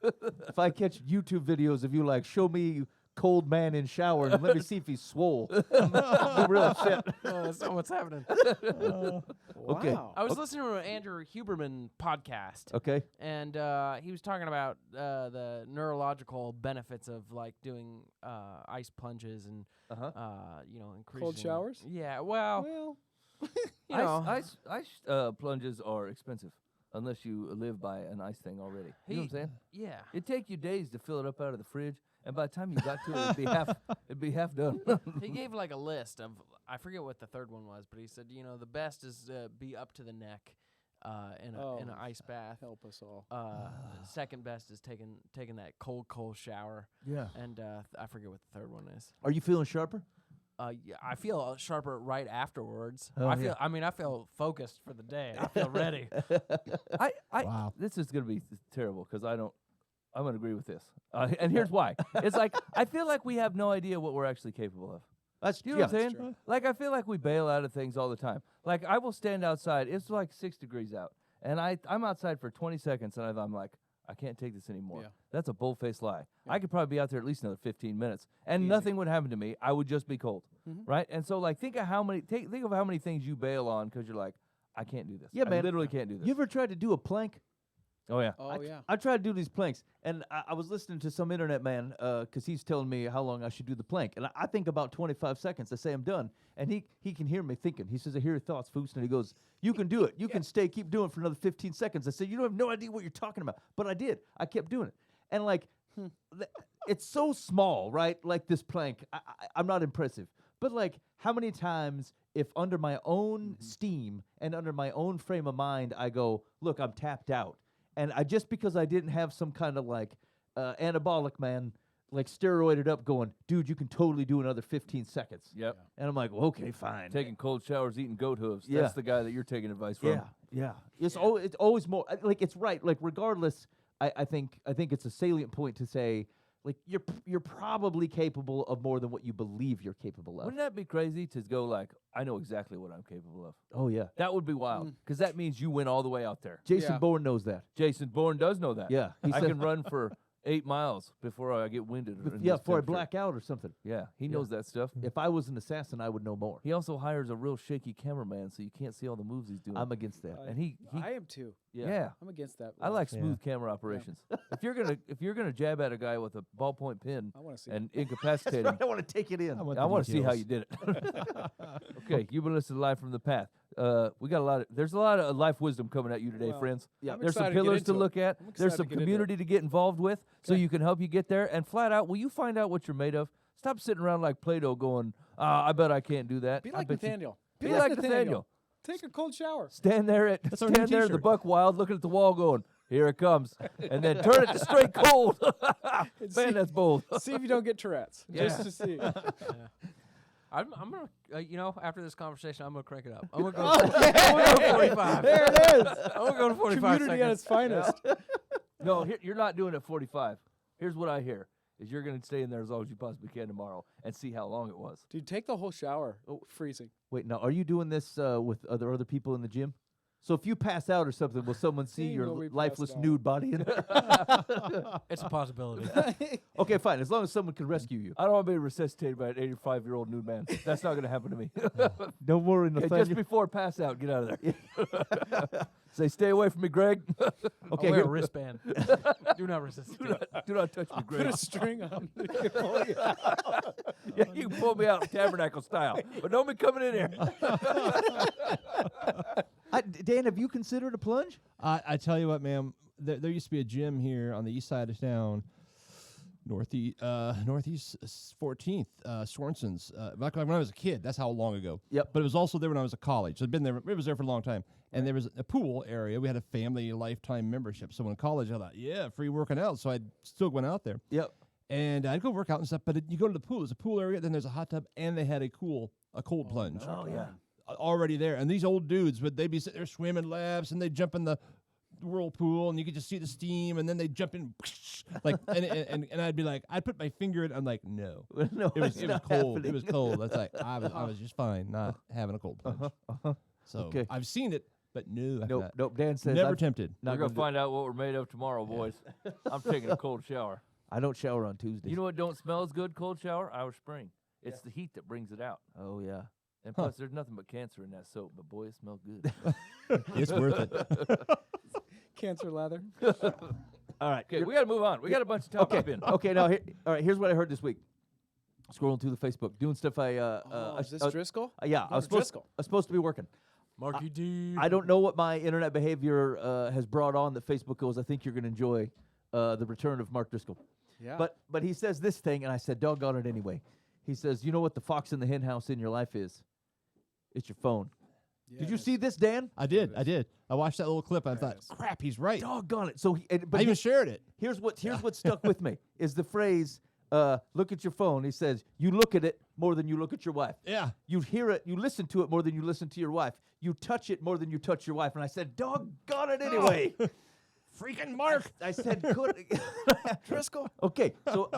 S3: If I catch YouTube videos of you, like, show me cold man in shower and let me see if he's swole, I'm real upset.
S6: That's not what's happening.
S3: Okay.
S4: Wow.
S6: I was listening to an Andrew Huberman podcast,
S3: Okay.
S6: and he was talking about the neurological benefits of like doing ice plunges and increasing
S4: Cold showers?
S6: Yeah, well,
S4: Well,
S6: you know,
S2: Ice plunges are expensive unless you live by an ice thing already. You know what I'm saying?
S6: yeah.
S2: It'd take you days to fill it up out of the fridge, and by the time you got to it, it'd be half done.
S6: He gave like a list of, I forget what the third one was, but he said, the best is be up to the neck in an ice bath.
S4: help us all.
S6: Second best is taking that cold shower,
S3: Yeah.
S6: and I forget what the third one is.
S3: Are you feeling sharper?
S6: Yeah, I feel sharper right afterwards.
S3: Oh,
S6: I feel focused for the day. I feel ready.
S5: Wow.
S2: This is gonna be terrible because I'm gonna agree with this, and here's why. It's like I feel like we have no idea what we're actually capable of.
S3: That's
S2: Do you know what I'm saying?
S4: true.
S2: Like, I feel like we bail out of things all the time. Like, I will stand outside. It's like 6 degrees out. And I'm outside for 20 seconds, and I'm like, I can't take this anymore.
S4: Yeah.
S2: That's a bull-faced lie. I could probably be out there at least another 15 minutes, and
S4: Easy.
S2: nothing would happen to me. I would just be cold,
S4: Mhm.
S2: right? And so, like, think of how many things you bail on because you're like, I can't do this.
S3: Yeah,
S2: I
S3: man.
S2: literally can't do this.
S3: You ever tried to do a plank?
S2: Oh yeah.
S4: Oh yeah.
S3: I try to do these planks, and I was listening to some internet man because he's telling me how long I should do the plank, and I think about 25 seconds. I say I'm done, and he can hear me thinking. He says, "I hear your thoughts, Foos," and he goes, "You can do it. You can keep doing it for another 15 seconds." I said, "You don't have no idea what you're talking about," but I did. I kept doing it, and like, it's so small, right? Like this plank, I'm not impressive, but like, how many times? If under my own steam and under my own frame of mind, I go, look, I'm tapped out. And just because I didn't have some kind of like anabolic man, like steroided up going, dude, you can totally do another 15 seconds.
S2: Yep.
S3: And I'm like, well, okay, fine.
S2: Taking cold showers, eating goat hooves.
S3: Yeah.
S2: That's the guy that you're taking advice from.
S3: Yeah. It's always more like it's right. Like regardless, I think it's a salient point to say, like you're probably capable of more than what you believe you're capable of.
S2: Wouldn't that be crazy to go like, I know exactly what I'm capable of?
S3: Oh yeah.
S2: That would be wild because that means you went all the way out there.
S3: Jason
S4: Yeah.
S3: Bourne knows that.
S2: Jason Bourne does know that.
S3: Yeah. He
S2: I
S3: said-
S2: can run for 8 miles before I get winded. in
S3: Yeah,
S2: this
S3: before I
S2: temperature.
S3: black out or something.
S2: Yeah, he knows that stuff.
S3: If I was an assassin, I would know more.
S2: He also hires a real shaky cameraman, so you can't see all the moves he's doing.
S3: I'm against that.
S2: and he
S4: I am too.
S2: yeah.
S4: I'm against that.
S2: I like
S5: Yeah.
S2: smooth camera operations. If you're gonna jab at a guy with a ballpoint pen
S4: I want to see.
S2: and incapacitate him,
S3: I want to take it in.
S2: I want to see how you did it. Okay, you've been listening to Live from the Path. There's a lot of life wisdom coming at you today,
S4: Well,
S2: friends.
S3: Yeah.
S4: I'm
S2: There's some
S4: excited to get
S2: pillars to
S4: into it.
S2: look at.
S4: I'm
S2: There's
S4: excited
S2: some
S4: to get into it.
S2: community to get involved with, so
S4: Okay.
S2: you can help you get there. And flat out, will you find out what you're made of? Stop sitting around like Play-Doh going, I bet I can't do that.
S4: Be
S2: I
S4: like
S2: bet you-
S4: Nathaniel.
S2: Be like Nathaniel.
S4: Take a cold shower.
S2: Stand there
S5: our new
S2: stand there in the
S5: t-shirt.
S2: buck wild, looking at the wall, going, "Here it comes," and then turn it to straight cold.
S4: see-
S2: Man, that's bold.
S4: See if you don't get Tourette's. Just to see.
S6: I'm gonna, after this conversation, I'm gonna crank it up. I'm gonna go, I'm gonna go 45.
S4: There it is.
S6: I'm gonna go to 45
S4: Community at
S6: seconds.
S4: its finest.
S2: No, you're not doing it 45. Here's what I hear: is you're going to stay in there as long as you possibly can tomorrow and see how long it was.
S4: Dude, take the whole shower. Oh, freezing.
S3: Wait, now are you doing this with other people in the gym? So if you pass out or something, will someone see
S4: Ain't
S3: your
S4: nobody
S3: lifeless
S4: passed out.
S3: nude body in there?
S6: It's a possibility.
S3: Okay, fine. As long as someone can rescue you.
S2: I don't want to be resuscitated by an 85-year-old nude man. That's not going to happen to me.
S3: Don't worry,
S2: Okay, just before pass out, get out of there. Say, stay away from me, Greg.
S3: Okay,
S6: I'll wear
S3: here-
S6: a wristband. Do not resist.
S2: Do not touch me,
S4: Put
S2: Greg.
S4: a string on.
S2: Yeah, you can pull me out tabernacle style, but don't be coming in here.
S3: Dan, have you considered a plunge?
S5: I tell you what, ma'am, there used to be a gym here on the east side of town, northeast 14th, Swanson's. Back when I was a kid, that's how long ago.
S3: Yep.
S5: But it was also there when I was at college. So it was there for a long time. And there was a pool area. We had a family lifetime membership. So in college, I thought, yeah, free working out. So I still went out there.
S3: Yep.
S5: And I'd go work out and stuff. But you go to the pool. There's a pool area. Then there's a hot tub, and they had a cold plunge.
S3: Oh yeah.
S5: Already there. And these old dudes they'd be sitting there swimming laps, and they'd jump in the whirlpool, and you could just see the steam, and then they'd jump in like and I'd be like, I'd put my finger in, I'm like, no.
S3: No,
S5: It was
S3: it's
S5: cold.
S3: not
S5: It
S3: happening.
S5: was cold. That's like I was just fine not having a cold plunge. So
S3: Okay.
S5: I've seen it, but no, I've
S3: Nope.
S5: not.
S3: Nope. Dan says
S5: Never
S3: I'm
S5: tempted.
S3: not
S2: We're
S3: gonna
S2: going to find out what we're made of tomorrow, boys. I'm taking a cold shower.
S3: I don't shower on Tuesdays.
S2: You know what don't smell as good, cold shower? Irish Spring. It's the heat that brings it out.
S3: Oh yeah.
S2: And
S5: Huh.
S2: plus, there's nothing but cancer in that soap, but boy, it smells good.
S5: It's worth it.
S4: Cancer lather.
S3: All right.
S2: Okay, we got to move on. We got a bunch of topics
S3: Okay.
S2: in.
S3: Okay. Now, all right. Here's what I heard this week. Scrolling through the Facebook, doing stuff
S4: Is this Driscoll?
S3: yeah, I was supposed to be working.
S6: Marky D.
S3: I don't know what my internet behavior has brought on that Facebook goes, I think you're going to enjoy the return of Mark Driscoll.
S4: Yeah.
S3: But he says this thing, and I said, doggone it anyway. He says, you know what the fox in the hen house in your life is? It's your phone. Did you see this, Dan?
S5: I did. I watched that little clip. I thought,
S4: Yes.
S5: crap, he's right.
S3: Doggone it. So, but
S5: I even shared it.
S3: here's what stuck with me is the phrase, look at your phone. He says, you look at it more than you look at your wife.
S5: Yeah.
S3: You hear it, you listen to it more than you listen to your wife. You touch it more than you touch your wife. And I said, doggone it anyway.
S5: Freaking Mark.
S3: I said, good. Driscoll. Okay, so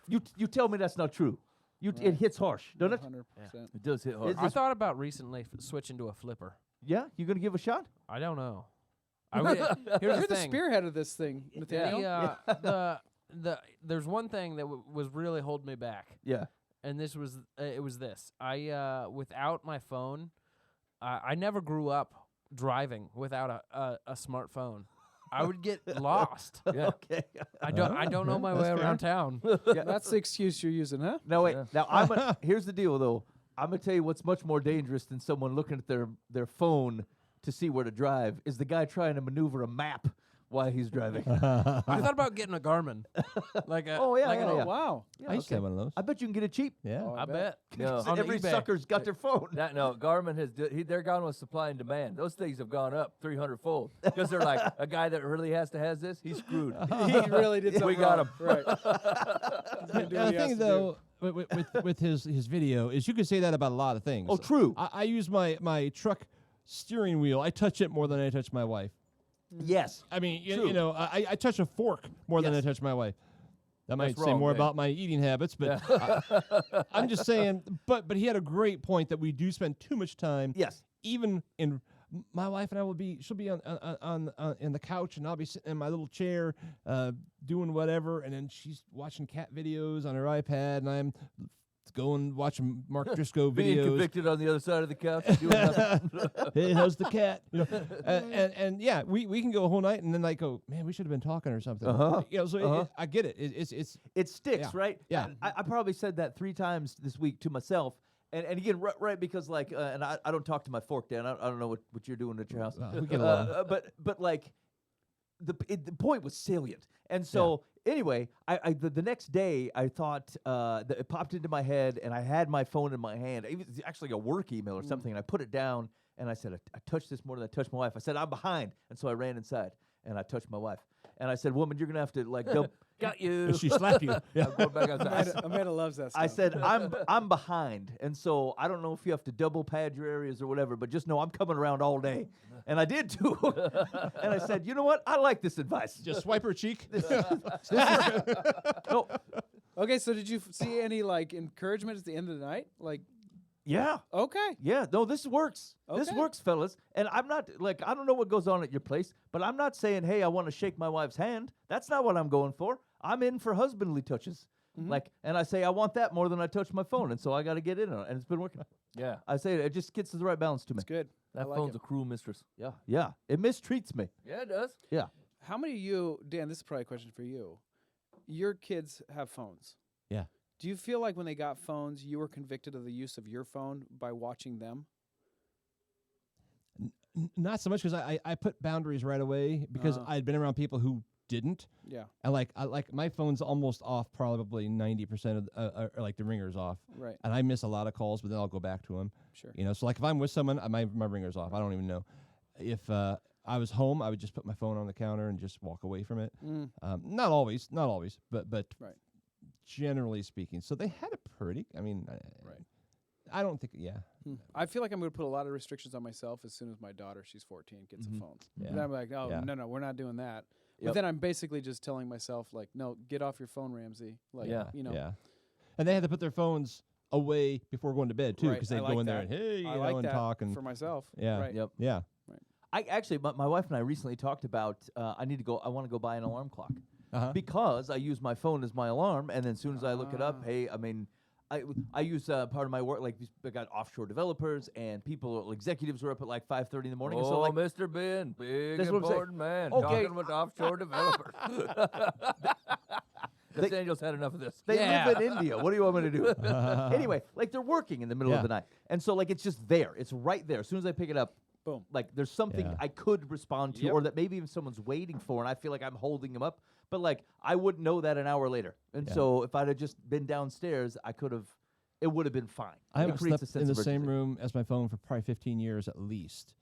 S3: you tell me that's not true. It hits harsh, doesn't it?
S4: 100%.
S2: It does hit hard.
S3: It's
S6: I
S3: just-
S6: thought about recently switching to a flipper.
S3: Yeah, you gonna give a shot?
S6: I don't know. Here's
S4: You're
S6: the
S4: the
S6: thing.
S4: spearhead of this thing, Nathaniel.
S6: There's one thing that was really holding me back,
S3: Yeah.
S6: and this was it was this. I without my phone, I never grew up driving without a smartphone. I would get lost.
S2: Yeah.
S3: Okay.
S6: I don't know my way around town.
S4: Yeah, that's the excuse you're using, huh?
S3: No, wait. Now, here's the deal, though. I'm going to tell you what's much more dangerous than someone looking at their phone to see where to drive is the guy trying to maneuver a map while he's driving.
S6: I thought about getting a Garmin. Like a,
S3: Oh, yeah,
S6: like
S3: yeah,
S6: an-
S3: yeah.
S4: Wow.
S3: Yeah,
S5: I used to have one of those.
S3: I bet you can get it cheap.
S5: Yeah.
S4: Oh,
S6: I bet.
S2: No.
S6: On
S3: Every
S6: eBay.
S3: sucker's got their phone.
S2: No, Garmin they're gone with supply and demand. Those things have gone up 300-fold because they're like a guy that really has this. He's screwed.
S4: He really did something
S2: We got
S4: wrong.
S2: him.
S4: Right. He's gonna do what
S5: The
S4: he has
S5: thing
S4: to do.
S5: though, with his video is you can say that about a lot of things.
S3: Oh, true.
S5: I use my truck steering wheel. I touch it more than I touch my wife.
S3: Yes.
S5: I mean,
S3: True.
S5: you know, I touch a fork more than I
S3: Yes.
S5: touch my wife. That might
S2: That's
S5: say
S2: wrong,
S5: more
S2: Dave.
S5: about my eating habits, but I'm just saying. But he had a great point that we do spend too much time.
S3: Yes.
S5: Even in my wife and I she'll be on in the couch and I'll be sitting in my little chair doing whatever, and then she's watching cat videos on her iPad, and I'm going watching Mark Driscoll
S2: Being
S5: videos.
S2: convicted on the other side of the couch. Doing nothing.
S5: Hey, how's the cat? You know, and yeah, we can go a whole night and then like go, man, we should have been talking or something. You know, so I get it. It's
S3: It sticks,
S5: Yeah.
S3: right?
S5: Yeah.
S3: I probably said that 3 times this week to myself. And again, right, because like, and I don't talk to my fork, Dan. I don't know what you're doing at your house.
S5: we get along.
S3: But like, the point was salient. And so anyway, the next day I thought that it popped into my head, and I had my phone in my hand. It was actually a work email or something, and I put it down, and I said, I touched this more than I touched my wife. I said, I'm behind, and so I ran inside, and I touched my wife, and I said, woman, you're gonna have to like go.
S2: Got you.
S5: And she slapped you. Yeah.
S2: I'm going back outside.
S4: Amanda loves that stuff.
S3: I said, I'm behind, and so I don't know if you have to double pad your areas or whatever, but just know I'm coming around all day. And I did too. And I said, you know what? I like this advice.
S5: Just swipe her cheek.
S3: No,
S4: Okay, so did you see any like encouragement at the end of the night? Like,
S3: yeah.
S4: okay,
S3: Yeah, no, this works. This
S4: Okay.
S3: works, fellas. And I'm not, like, I don't know what goes on at your place, but I'm not saying, hey, I want to shake my wife's hand. That's not what I'm going for. I'm in for husbandly touches. Like, and I say, I want that more than I touch my phone. And so I got to get in on it. And it's been working.
S2: Yeah.
S3: I say it just gets to the right balance to me.
S4: it's good.
S2: That
S4: I like
S2: phone's
S4: it.
S2: a cruel mistress.
S3: Yeah. Yeah. It mistreats me.
S2: Yeah, it does.
S3: Yeah.
S4: How many of you, Dan? This is probably a question for you. Your kids have phones.
S5: Yeah.
S4: Do you feel like when they got phones, you were convicted of the use of your phone by watching them?
S5: Not so much because I put boundaries right away because I'd been around people who didn't.
S4: Yeah.
S5: And like my phone's almost off, probably 90% of or like the ringer's off.
S4: Right.
S5: And I miss a lot of calls, but then I'll go back to them.
S4: Sure.
S5: You know, so like if I'm with someone, my ringer's off. I don't even know. If I was home, I would just put my phone on the counter and just walk away from it. Not always, but
S4: Right.
S5: generally speaking. So they had it pretty. I mean,
S4: Right.
S5: I don't think. Yeah.
S4: I feel like I'm going to put a lot of restrictions on myself as soon as my daughter, she's 14, gets a phone.
S5: Yeah.
S4: Then I'm like, oh,
S5: Yeah.
S4: no, we're not doing that. But
S3: Yep.
S4: then I'm basically just telling myself, like, no, get off your phone, Ramsey. Like,
S2: Yeah.
S4: you know.
S5: Yeah. And they had to put their phones away before going to bed too,
S4: Right,
S5: because
S4: I
S5: they'd
S4: like
S5: go in there
S4: that.
S5: and hey, you
S4: I
S5: know,
S4: like
S5: and
S4: that
S5: talk and
S4: for myself.
S5: yeah.
S4: Right.
S3: Yep.
S5: yeah.
S3: I actually, my wife and I recently talked about I want to go buy an alarm clock because I use my phone as my alarm, and then as soon as I look it up, hey, I mean, I use part of my work, like I got offshore developers and people, executives were up at like 5:30 in the morning.
S2: Oh,
S3: and so like,
S2: Mr. Ben, big
S3: That's what I'm saying.
S2: important man,
S3: Okay.
S2: talking with offshore developers. Daniel's had enough of this.
S3: they live in India. What do you want me to do? Anyway, like they're working in the middle of
S5: Yeah.
S3: the night, and so like it's just there. It's right there. As soon as I pick it up,
S4: Boom.
S3: like there's something
S5: Yeah.
S3: I could respond to,
S4: Yep.
S3: or that maybe even someone's waiting for, and I feel like I'm holding them up. But like I wouldn't know that an hour later, and
S5: Yeah.
S3: so if I'd have just been downstairs, I could have. It would have been fine.
S5: I
S3: It
S5: haven't
S3: creates a
S5: slept
S3: sense
S5: in the
S3: of
S5: same
S3: urgency.
S5: room as my phone for probably 15 years at least.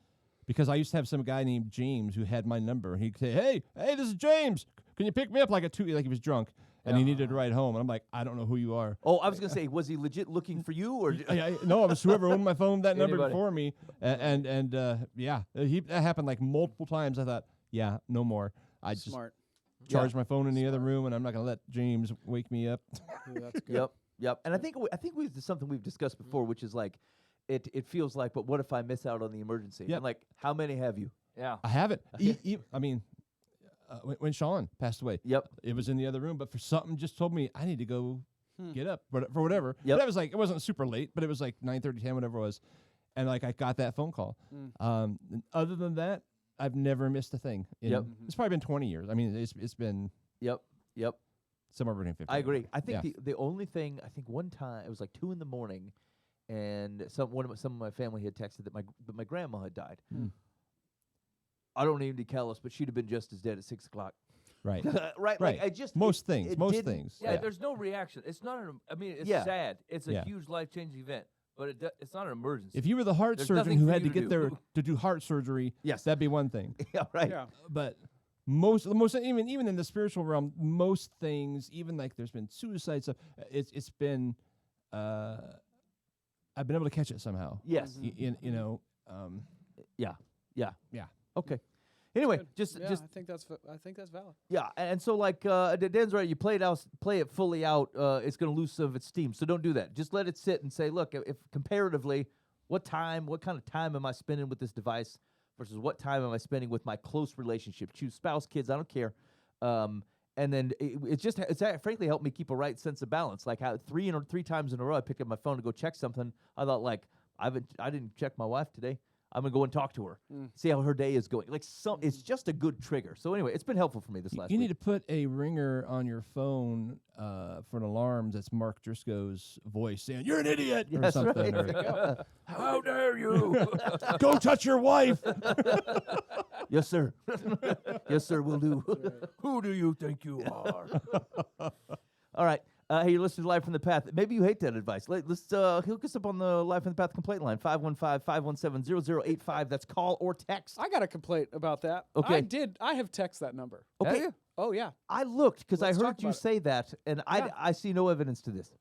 S5: Because I used to have some guy named James who had my number. He'd say, hey, this is James. Can you pick me up like he was drunk and he needed to ride home? And I'm like, I don't know who you are.
S3: Oh, I was gonna say, was he legit looking for you, or
S5: No, it was whoever owned my phone that number
S2: Anybody.
S5: before me. That happened like multiple times. I thought, yeah, no more. I just
S4: Smart.
S5: charge my phone in the other room, and I'm not going to let James wake me up.
S4: Ooh, that's good.
S3: Yep. And I think something we've discussed before, which is like, it feels like, but what if I miss out on the emergency?
S5: Yep.
S3: And like, how many have you?
S2: Yeah.
S5: I haven't. I mean, when Sean passed away,
S3: Yep.
S5: it was in the other room, but for something just told me I need to go get up for whatever.
S3: Yep.
S5: But it was like, it wasn't super late, but it was like 9:30, 10, whatever it was. And like, I got that phone call. And other than that, I've never missed a thing.
S3: Yep.
S5: It's probably been 20 years. I mean, it's been
S3: Yep.
S5: somewhere between 50.
S3: I agree. I think
S5: Yeah.
S3: the only thing, I think one time it was like 2 a.m, and some of my family had texted that my grandma had died. I don't need to be callous, but she'd have been just as dead at 6 o'clock.
S5: Right.
S3: Right.
S5: Right.
S3: Like I just
S5: Most
S3: it-
S5: things.
S3: it
S5: Most
S3: didn't-
S5: things.
S2: Yeah, there's no reaction. It's not I mean, it's sad. It's a
S5: Yeah.
S2: huge life-changing event, but it's not an emergency.
S5: If you were the heart
S2: There's
S5: surgeon
S2: nothing
S5: who
S2: for
S5: had
S2: you
S5: to
S2: to
S5: get there
S2: do.
S5: to do heart surgery,
S3: Yes.
S5: that'd be one thing.
S3: Yeah. Right.
S4: Yeah.
S5: But most even in the spiritual realm, most things, even like there's been suicide stuff. It's been I've been able to catch it somehow.
S3: Yes.
S5: You know.
S3: Yeah.
S5: Yeah.
S3: Okay. Anyway,
S4: Good.
S3: just
S4: Yeah, I think that's valid.
S3: yeah, and so like Dan's right. You play it fully out. It's going to lose some of its steam. So don't do that. Just let it sit and say, look, if comparatively, what kind of time am I spending with this device versus what time am I spending with my close relationship? Choose spouse, kids. I don't care. And then it's frankly helped me keep a right sense of balance. Like how three times in a row I picked up my phone to go check something. I thought like I didn't check my wife today. I'm gonna go and talk to her, see how her day is going. Like it's just a good trigger. So anyway, it's been helpful for me this last
S5: You
S3: week.
S5: need to put a ringer on your phone for an alarm that's Mark Driscoll's voice saying, "You're an idiot," or
S3: That's
S5: something.
S3: right.
S5: Or,
S2: How dare you?
S5: "Don't touch your wife."
S3: Yes, sir. Yes, sir. We'll do.
S2: Who do you think you are?
S3: All right. Hey, you're listening to Live from the Path. Maybe you hate that advice. Let's hook us up on the Live from the Path complaint line, 515-517-0085. That's call or text.
S4: I got a complaint about that.
S3: Okay.
S4: I have text that number.
S3: Okay.
S2: you?
S4: Oh yeah.
S3: I looked because I
S4: Let's
S3: heard
S4: talk
S3: you
S4: about it.
S3: say that, and
S4: Yeah.
S3: I see no evidence to this.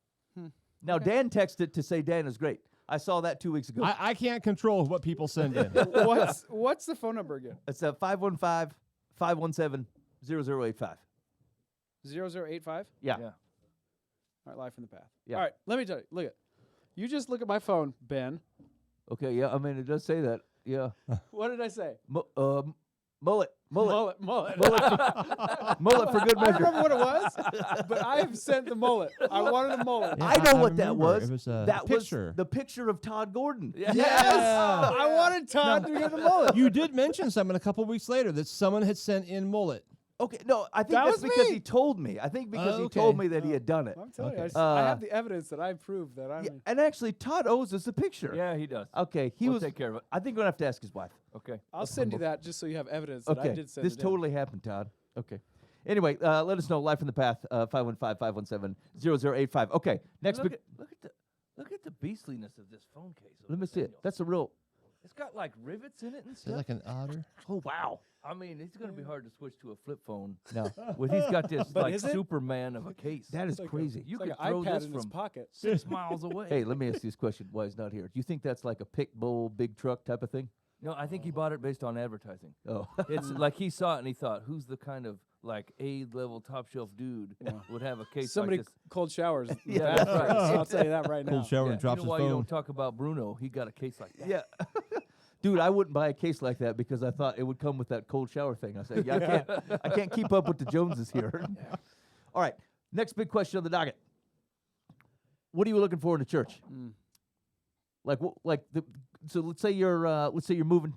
S3: Now,
S4: Okay.
S3: Dan texted to say Dan is great. I saw that 2 weeks ago.
S5: I can't control what people send in.
S4: What's the phone number again?
S3: It's 515-517-0085.
S4: 0085.
S3: Yeah.
S2: Yeah.
S4: All right, Live from the Path.
S3: Yeah.
S4: All right, let me tell you. Look at. You just look at my phone, Ben.
S3: Okay, yeah, I mean, it does say that. Yeah.
S4: What did I say?
S3: Mullet.
S4: Mullet.
S3: Mullet for good
S4: I
S3: measure.
S4: remember what it was, but I have sent the mullet. I wanted a mullet.
S5: Yeah,
S3: I know what that
S5: remember.
S3: was.
S5: It was a
S3: That
S5: picture.
S3: was the picture of Todd Gordon.
S2: Yeah.
S4: Yes, I wanted Todd to get the mullet.
S5: You did mention something a couple weeks later that someone had sent in mullet.
S3: Okay, no, I think
S4: That
S3: that's
S4: was
S3: because
S4: me.
S3: he told me. I think because he
S5: Okay.
S3: told me that he had done it.
S4: I'm telling
S5: Okay.
S4: you, I
S3: Uh,
S4: have the evidence that I prove that I'm.
S3: Yeah, and actually, Todd owes us a picture.
S2: Yeah, he does.
S3: Okay,
S2: We'll take care of it.
S3: I think we're gonna have to ask his wife.
S2: Okay.
S4: I'll send you that just so you have evidence that
S3: Okay,
S4: I did send
S3: this
S4: it in.
S3: totally happened, Todd. Okay. Anyway, let us know. Live from the Path, 515-517-0085. Okay, next
S2: Look
S3: big.
S2: at the beastliness of this phone case.
S3: Let me see it.
S2: Daniel.
S3: That's a real.
S2: It's got like rivets in it and
S5: Is it
S2: stuff.
S5: like an otter?
S3: Oh wow.
S2: I mean, it's gonna be hard to switch to a flip phone.
S3: No,
S2: When he's got this
S4: But
S2: like
S4: is it?
S2: Superman of a case.
S3: that is
S4: It's like
S3: crazy.
S2: you
S4: It's
S2: could
S4: like
S2: throw
S4: an iPad
S2: this
S4: in his
S2: from
S4: pocket.
S2: 6 miles away.
S3: Hey, let me ask you this question. Why he's not here? Do you think that's like a pick bull, big truck type of thing?
S2: No, I think he bought it based on advertising.
S3: Oh.
S2: It's like he saw it and he thought, who's the kind of like A-level top shelf dude would have a case
S4: Somebody
S2: like this?
S4: cold showers.
S3: Yeah,
S4: bad
S3: that's right.
S4: for us. I'll tell you that right now.
S5: Cold shower
S2: Yeah,
S5: and drops
S2: you know
S5: his
S2: why
S5: phone.
S2: you don't talk about Bruno? He got a case like that.
S3: Yeah. Dude, I wouldn't buy a case like that because I thought it would come with that cold shower thing. I said, yeah, I can't keep up with the Joneses here. All right. Next big question on the docket. What are you looking for in a church? So let's say you're moving,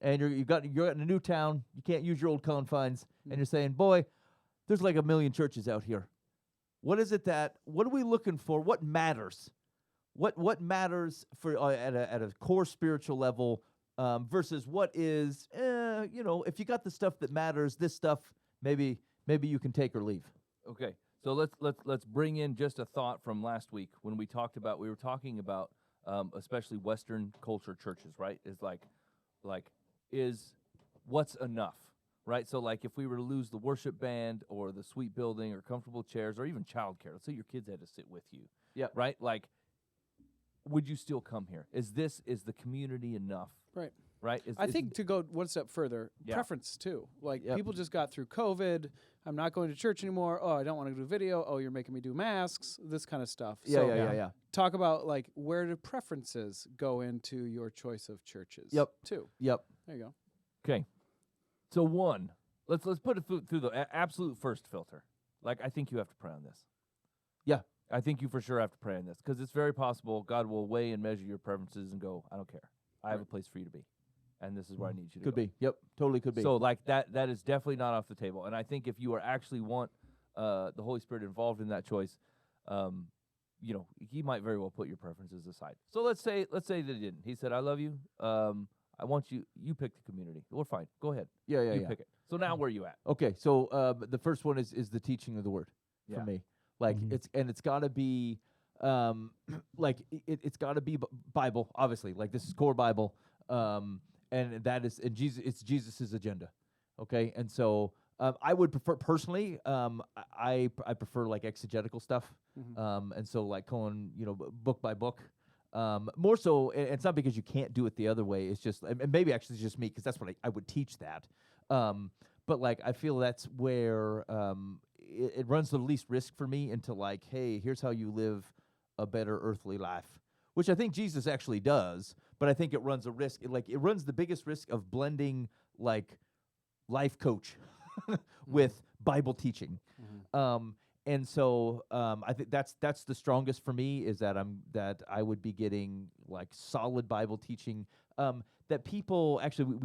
S3: and you're in a new town. You can't use your old confines, and you're saying, boy, there's like 1 million churches out here. What are we looking for? What matters? What matters for at a core spiritual level versus what is if you got the stuff that matters, this stuff maybe you can take or leave.
S2: Okay, so let's bring in just a thought from last week when we were talking about especially Western culture churches, right? Is like is what's enough, right? So like if we were to lose the worship band or the sweet building or comfortable chairs or even childcare, let's say your kids had to sit with you,
S3: Yep.
S2: right? Like, would you still come here? Is the community enough?
S4: Right.
S2: Right?
S4: I think to go one step further,
S2: Yeah.
S4: preference too. Like
S3: Yep.
S4: people just got through COVID. I'm not going to church anymore. Oh, I don't want to do video. Oh, you're making me do masks. This kind of stuff. So
S3: Yeah.
S4: talk about like where do preferences go into your choice of churches?
S3: Yep.
S4: Too.
S3: Yep.
S4: There you go.
S2: Okay. So one, let's put it through the absolute first filter. Like I think you have to pray on this.
S3: Yeah.
S2: I think you for sure have to pray on this because it's very possible God will weigh and measure your preferences and go, I don't care. I have a place for you to be. and this is where I need you to
S3: Could
S2: go.
S3: be. Yep. Totally could be.
S2: So like that is definitely not off the table. And I think if you are actually want the Holy Spirit involved in that choice, you know, he might very well put your preferences aside. So let's say that he didn't. He said, "I love you. I want you. You pick the community. We're fine. Go ahead.
S3: yeah.
S2: You pick it." So now where are you at?
S3: Okay. So the first one is the teaching of the word
S2: Yeah.
S3: for me. Like it's got to be like it's got to be Bible, obviously. Like this is core Bible. And that is it's Jesus's agenda. Okay? And so I would prefer personally I prefer like exegetical stuff. And so like going, you know, book by book. More so, and it's not because you can't do it the other way. It's just, and maybe actually it's just me because that's what I would teach that. But like I feel that's where it runs the least risk for me into like, hey, here's how you live a better earthly life, which I think Jesus actually does. But I think it runs a risk. It runs the biggest risk of blending like life coach with Bible teaching. And so I think that's the strongest for me is that I would be getting like solid Bible teaching that people actually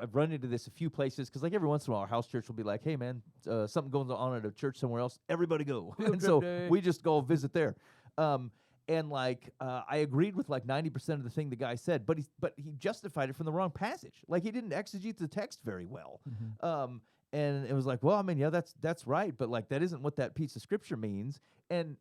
S3: I've run into this a few places because like every once in a while our house church will be like, hey man, something going on at a church somewhere else, everybody go, and so we just go visit there. And like I agreed with like 90% of the thing the guy said, but he justified it from the wrong passage. Like he didn't exegete the text very well. And it was like, well, I mean, yeah, that's right, but like that isn't what that piece of scripture means. And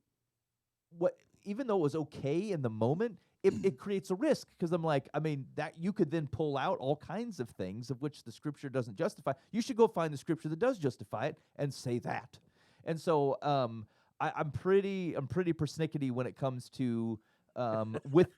S3: even though it was okay in the moment, it creates a risk because I'm like, I mean, that you could then pull out all kinds of things of which the scripture doesn't justify. You should go find the scripture that does justify it and say that. And so I'm pretty persnickety when it comes to with.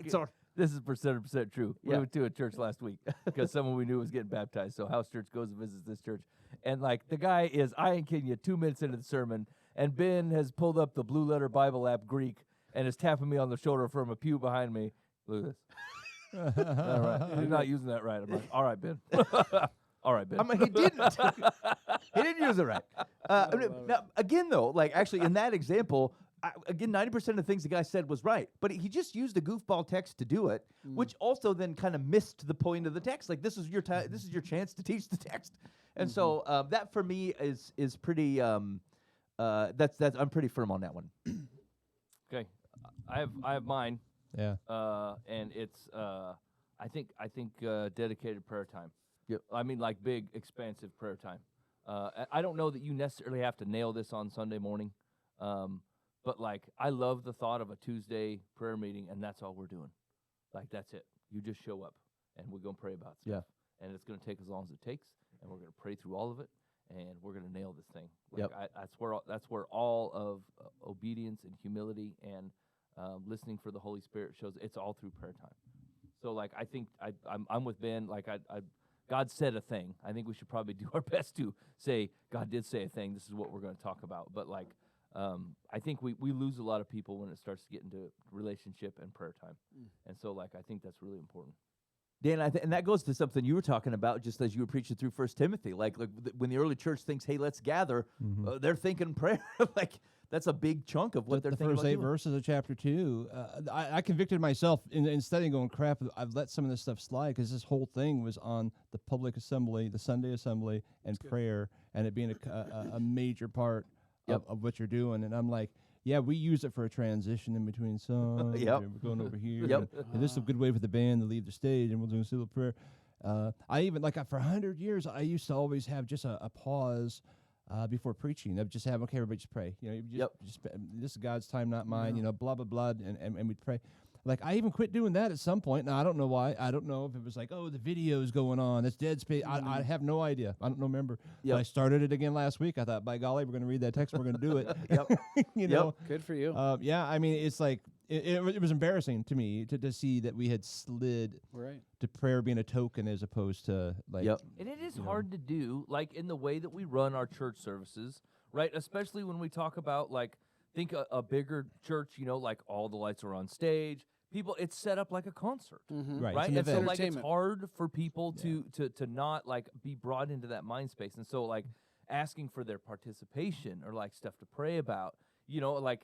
S3: Sorry.
S2: This is percent true. We
S3: Yeah.
S2: went to a church last week because someone we knew was getting baptized. So house church goes and visits this church. And like the guy is, I ain't kidding you, 2 minutes into the sermon, and Ben has pulled up the Blue Letter Bible app Greek and is tapping me on the shoulder from a pew behind me. Look at this. All right. You're not using that right. I'm like, all right, Ben. All right, Ben.
S3: I mean, he didn't. He didn't use it right. Now, again, though, like actually in that example, again, 90% of the things the guy said was right, but he just used a goofball text to do it, which also then kind of missed the point of the text. Like this is your this is your chance to teach the text, and so that for me is pretty. That's I'm pretty firm on that one.
S2: Okay, I have mine.
S5: Yeah.
S2: And it's I think dedicated prayer time.
S3: Yep.
S2: I mean like big expansive prayer time. I don't know that you necessarily have to nail this on Sunday morning. But like I love the thought of a Tuesday prayer meeting and that's all we're doing. Like that's it. You just show up and we're going to pray about stuff.
S3: Yeah.
S2: And it's going to take as long as it takes and we're going to pray through all of it and we're going to nail this thing. Like that's where all of obedience and humility and listening for the Holy Spirit shows. It's all through prayer time. So like I think I'm with Ben. Like God said a thing. I think we should probably do our best to say God did say a thing. This is what we're going to talk about. But like I think we lose a lot of people when it starts to get into relationship and prayer time. And so like I think that's really important.
S3: Dan, and that goes to something you were talking about just as you were preaching through 1 Timothy. Like when the early church thinks, hey, let's gather, they're thinking prayer. Like that's a big chunk of what they're thinking about.
S5: The first 8
S3: doing.
S5: verses of chapter 2, I convicted myself in studying going, crap, I've let some of this stuff slide because this whole thing was on the public assembly, the Sunday assembly, and prayer, and it being a major part of what you're doing. And I'm like, yeah, we use it for a transition in between songs.
S3: Yep.
S5: We're going over here.
S3: Yep.
S5: And this is a good way for the band to leave the stage, and we'll do a simple prayer. I even, for 100 years, I used to always have just a pause before preaching. I'd just have, okay, everybody just pray. You know, just this is God's time, not mine, you know, blah, blah, blah, and we'd pray. Like, I even quit doing that at some point. Now, I don't know why. I don't know if it was like, oh, the video's going on. It's dead space. I have no idea. I don't remember. But I started it again last week. I thought, by golly, we're going to read that text. We're going to do it. You know?
S4: Good for you.
S5: Yeah, I mean, it's like, it was embarrassing to me to see that we had slid to prayer being a token as opposed to, like.
S2: And it is hard to do, like, in the way that we run our church services, right? Especially when we talk about, like, think a bigger church, you know, like all the lights are on stage. People, it's set up like a concert,
S5: Right?
S2: right?
S5: It's
S2: And so like it's hard for people to not like be brought into that mind space. And so like asking for their participation or like stuff to pray about, you know, like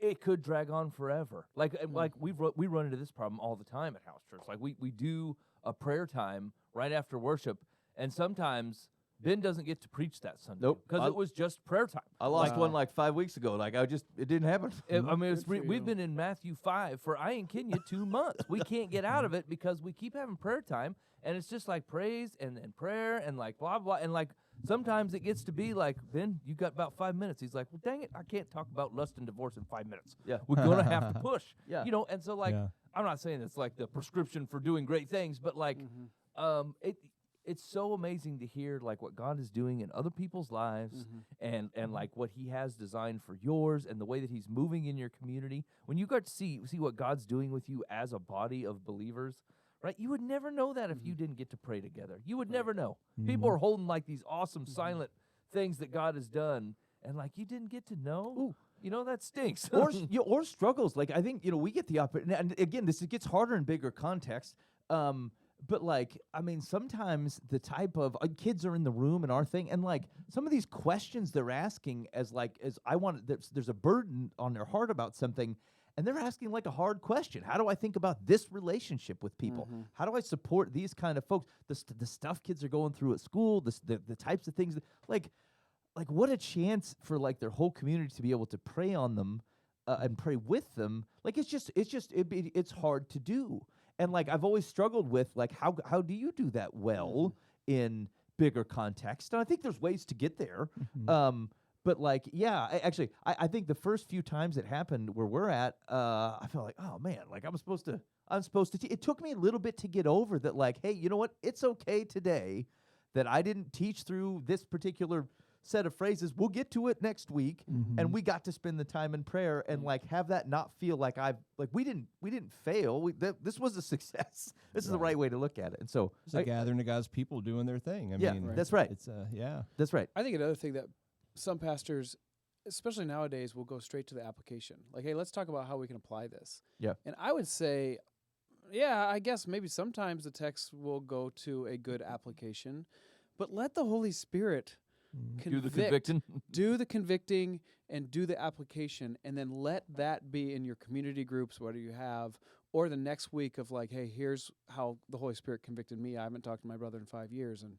S2: it could drag on forever. Like we run into this problem all the time at House Church. Like we do a prayer time right after worship, and sometimes Ben doesn't get to preach that Sunday.
S3: Nope.
S2: Because it was just prayer time.
S3: I lost one like 5 weeks ago. Like it didn't happen.
S2: I mean, we've been in Matthew 5 for I and Kenya 2 months. We can't get out of it because we keep having prayer time, and it's just like praise and prayer and like blah blah, and like sometimes it gets to be like, Ben, you got about 5 minutes. He's like, well, dang it, I can't talk about lust and divorce in 5 minutes.
S3: Yeah.
S2: We're gonna have to push.
S3: Yeah.
S2: And so like I'm not saying it's like the prescription for doing great things, but like it's so amazing to hear like what God is doing in other people's lives and like what he has designed for yours and the way that he's moving in your community. When you got to see what God's doing with you as a body of believers, right? You would never know that if you didn't get to pray together. You would never know. People are holding like these awesome silent things that God has done, and like you didn't get to know. Ooh. That stinks.
S3: or struggles. Like I think we get the opportunity, and again, it gets harder in bigger context. But like, I mean, sometimes the type of kids are in the room and our thing, and like some of these questions they're asking as I want. There's a burden on their heart about something, and they're asking like a hard question. How do I think about this relationship with people? How do I support these kind of folks? The stuff kids are going through at school, the types of things like what a chance for like their whole community to be able to pray on them and pray with them. Like it's hard to do. And like I've always struggled with like how do you do that well in bigger context? And I think there's ways to get there. But like I think the first few times it happened where we're at, I felt like, oh man, like I'm supposed to. It took me a little bit to get over that. Like, hey, you know what? It's okay today that I didn't teach through this particular set of phrases. We'll get to it next week, and we got to spend the time in prayer and like have that not feel like we didn't fail. This was a success. This is the right way to look at it. And so
S5: it's a gathering of God's people doing their thing. I mean,
S3: that's right.
S5: It's
S3: that's right.
S4: I think another thing that some pastors, especially nowadays, will go straight to the application. Like, hey, let's talk about how we can apply this.
S3: Yeah.
S4: And I would say, I guess maybe sometimes the text will go to a good application, but let the Holy Spirit
S2: do the convicting.
S4: Do the convicting and do the application, and then let that be in your community groups, whatever you have, or the next week of like, hey, here's how the Holy Spirit convicted me. I haven't talked to my brother in 5 years, and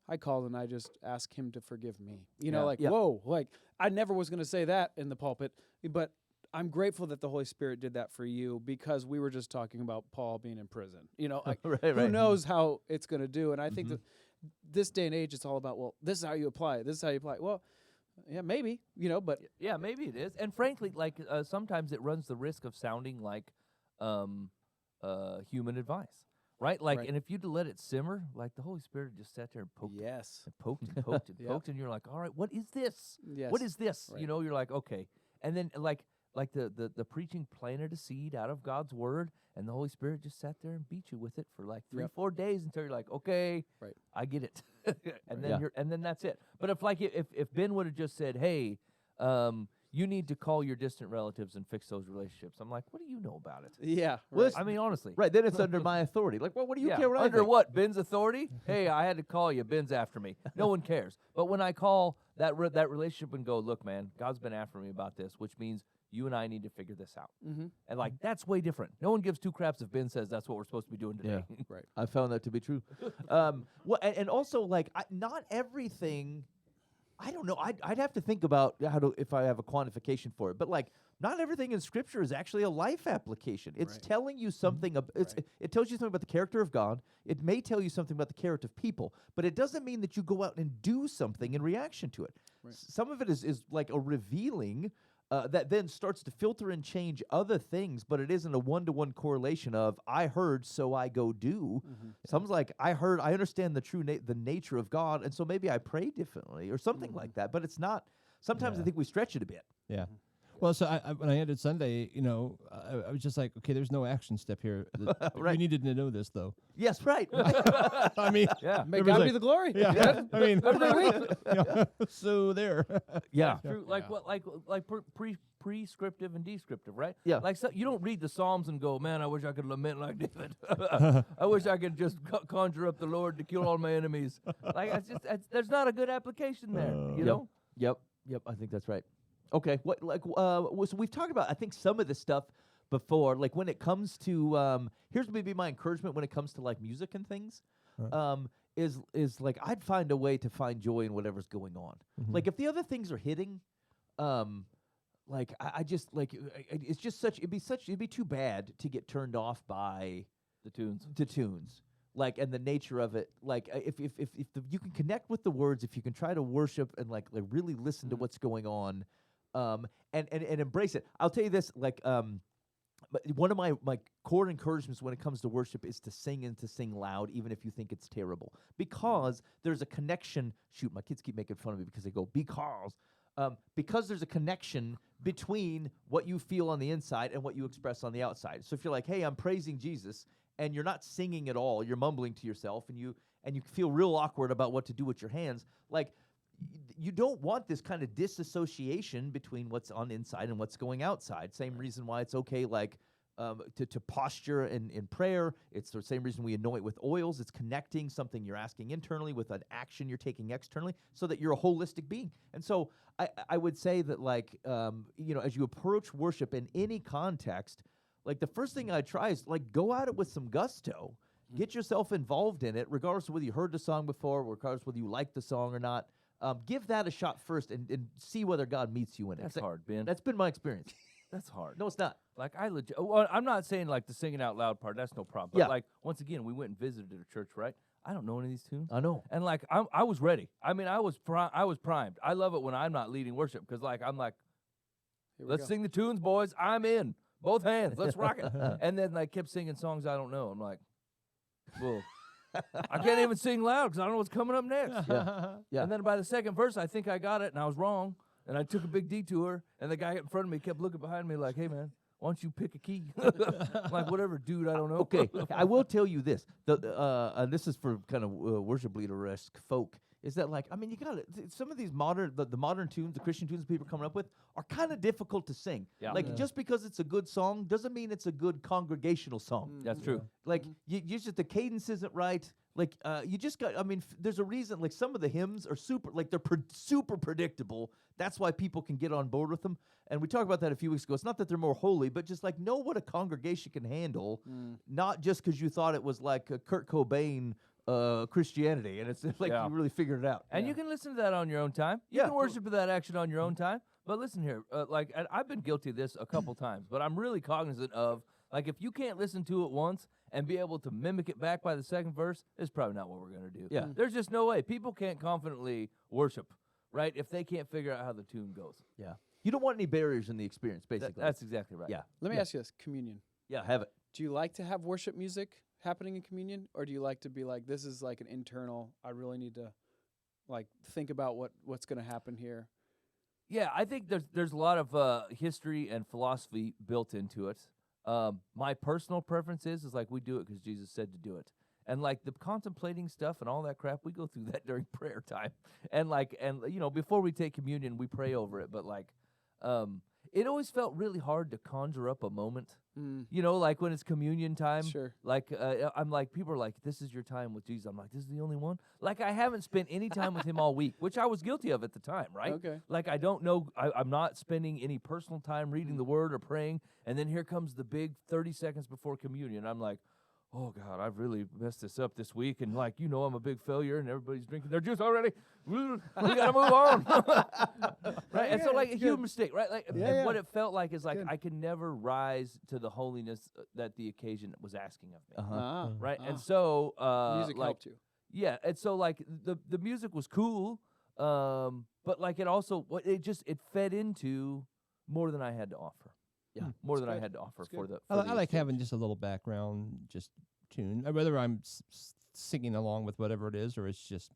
S4: I called and I just asked him to forgive me. Whoa, like I never was going to say that in the pulpit, but I'm grateful that the Holy Spirit did that for you because we were just talking about Paul being in prison. Who knows how it's going to do, and I think that this day and age, it's all about, well, this is how you apply it. This is how you apply it. Well, yeah, maybe, but.
S2: Yeah, maybe it is. And frankly, like sometimes it runs the risk of sounding like human advice, right? Like, and if you'd let it simmer, like the Holy Spirit just sat there and poked and poked and poked and poked, and you're like, all right, what is this?
S4: Yes.
S2: What is this?
S4: Right.
S2: You're like, okay. And then like the preaching planted a seed out of God's word, and the Holy Spirit just sat there and beat you with it for like 3-4 days until you're like, okay, I get it. And then and then that's it. But if Ben would have just said, hey, you need to call your distant relatives and fix those relationships, I'm like, what do you know about it?
S4: Yeah.
S3: Well,
S2: I mean, honestly.
S3: Right, then it's under my authority. Like, well, what do you care what I
S2: under
S3: think?
S2: what? Ben's authority? Hey, I had to call you. Ben's after me. No one cares. But when I call that relationship and go, look, man, God's been after me about this, which means you and I need to figure this out. And like, that's way different. No one gives two craps if Ben says that's what we're supposed to be doing today.
S3: Yeah. Right. I found that to be true. Well, and also like not everything. I don't know. I'd have to think about if I have a quantification for it. But like, not everything in Scripture is actually a life application. It's telling you something. It tells you something about the character of God. It may tell you something about the character of people, but it doesn't mean that you go out and do something in reaction to it. Right. Some of it is like a revealing. That then starts to filter and change other things, but it isn't a one-to-one correlation of I heard, so I go do. Some's like I heard, I understand the nature of God, and so maybe I pray differently or something like that. But it's not. Sometimes I think we stretch it a bit.
S5: Yeah. Well, so when I ended Sunday, I was just like, okay, there's no action step here. We needed to know this, though.
S3: Yes, right.
S5: I mean,
S4: may God be the glory.
S5: Yeah, I mean,
S4: every week.
S5: So there.
S3: Yeah.
S2: True. Like what? Like prescriptive and descriptive, right?
S3: Yeah.
S2: Like you don't read the Psalms and go, man, I wish I could lament like David. I wish I could just conjure up the Lord to kill all my enemies. Like there's not a good application there. You know.
S3: Yep. I think that's right. Okay. What so we've talked about I think some of this stuff before. Like when it comes to here's maybe my encouragement when it comes to like music and things. Is like I'd find a way to find joy in whatever's going on. Like if the other things are hitting, like I just like it's just such it'd be too bad to get turned off by
S2: The tunes.
S3: like and the nature of it. Like if you can connect with the words, if you can try to worship and like really listen to what's going on, and embrace it. I'll tell you this, like but one of my core encouragements when it comes to worship is to sing and to sing loud, even if you think it's terrible, because there's a connection. Shoot, my kids keep making fun of me because they go because there's a connection between what you feel on the inside and what you express on the outside. So if you're like, hey, I'm praising Jesus, and you're not singing at all, you're mumbling to yourself, and you feel real awkward about what to do with your hands, like you don't want this kind of disassociation between what's on the inside and what's going outside. Same reason why it's okay, like to posture in prayer. It's the same reason we anoint with oils. It's connecting something you're asking internally with an action you're taking externally, so that you're a holistic being. And so I would say that, like, as you approach worship in any context, like the first thing I try is like go at it with some gusto. Get yourself involved in it, regardless of whether you heard the song before, regardless of whether you like the song or not. Give that a shot first and see whether God meets you in it.
S2: That's hard, Ben.
S3: That's been my experience.
S2: That's hard.
S3: No, it's not.
S2: Like well, I'm not saying like the singing out loud part. That's no problem. But like once again, we went and visited a church, right? I don't know any of these tunes.
S3: I know.
S2: And like I was ready. I mean, I was primed. I love it when I'm not leading worship because like I'm like, let's sing the tunes, boys. I'm in. Both hands. Let's rock it. And then I kept singing songs I don't know. I'm like, well. I can't even sing loud because I don't know what's coming up next.
S3: Yeah.
S2: And then by the second verse, I think I got it, and I was wrong. And I took a big detour, and the guy in front of me kept looking behind me like, hey, man, why don't you pick a key? I'm like, whatever, dude, I don't know.
S3: Okay, I will tell you this. And this is for kind of worship leader-esque folk, is that like, I mean, you got to, some of these the modern tunes, the Christian tunes people are coming up with are kind of difficult to sing.
S2: Yeah.
S3: Like, just because it's a good song doesn't mean it's a good congregational song.
S2: That's true.
S3: Like, you just, the cadence isn't right. Like, you just got, I mean, there's a reason, like, some of the hymns are super, like, they're super predictable. That's why people can get on board with them. And we talked about that a few weeks ago. It's not that they're more holy, but just, like, know what a congregation can handle, not just because you thought it was, like, a Kurt Cobain Christianity, and it's like you really figured it out.
S2: And you can listen to that on your own time. You can worship that action on your own time. But listen here, and I've been guilty of this a couple times, but I'm really cognizant of, like, if you can't listen to it once and be able to mimic it back by the second verse, it's probably not what we're going to do.
S3: Yeah.
S2: There's just no way. People can't confidently worship, right, if they can't figure out how the tune goes.
S3: Yeah. You don't want any barriers in the experience, basically.
S2: That's exactly right.
S3: Yeah.
S4: Let me ask you this: communion.
S3: Yeah, have it.
S4: Do you like to have worship music happening in communion, or do you like to be like, this is like an internal, I really need to like think about what's going to happen here?
S2: Yeah, I think there's a lot of history and philosophy built into it. My personal preference is like we do it because Jesus said to do it. And like the contemplating stuff and all that crap, we go through that during prayer time. And before we take communion, we pray over it. But like, it always felt really hard to conjure up a moment. Like when it's communion time.
S4: Sure.
S2: Like I'm like, people are like, this is your time with Jesus. I'm like, this is the only one. Like I haven't spent any time with him all week, which I was guilty of at the time, right?
S4: Okay.
S2: Like I don't know, I'm not spending any personal time reading the word or praying. And then here comes the big 30 seconds before communion. I'm like, oh, God, I've really messed this up this week. And, like, I'm a big failure, and everybody's drinking their juice already. We got to move on. Right? And so, like, a huge mistake, right? Like, and what it felt like is, like, I could never rise to the holiness that the occasion was asking of me. Right? And so,
S4: music helped you.
S2: Yeah. And so, like, the music was cool, but, like, it also, it fed into more than I had to offer. Yeah, more than I had to offer for the.
S5: I like having just a little background, just tune. Whether I'm singing along with whatever it is, or it's just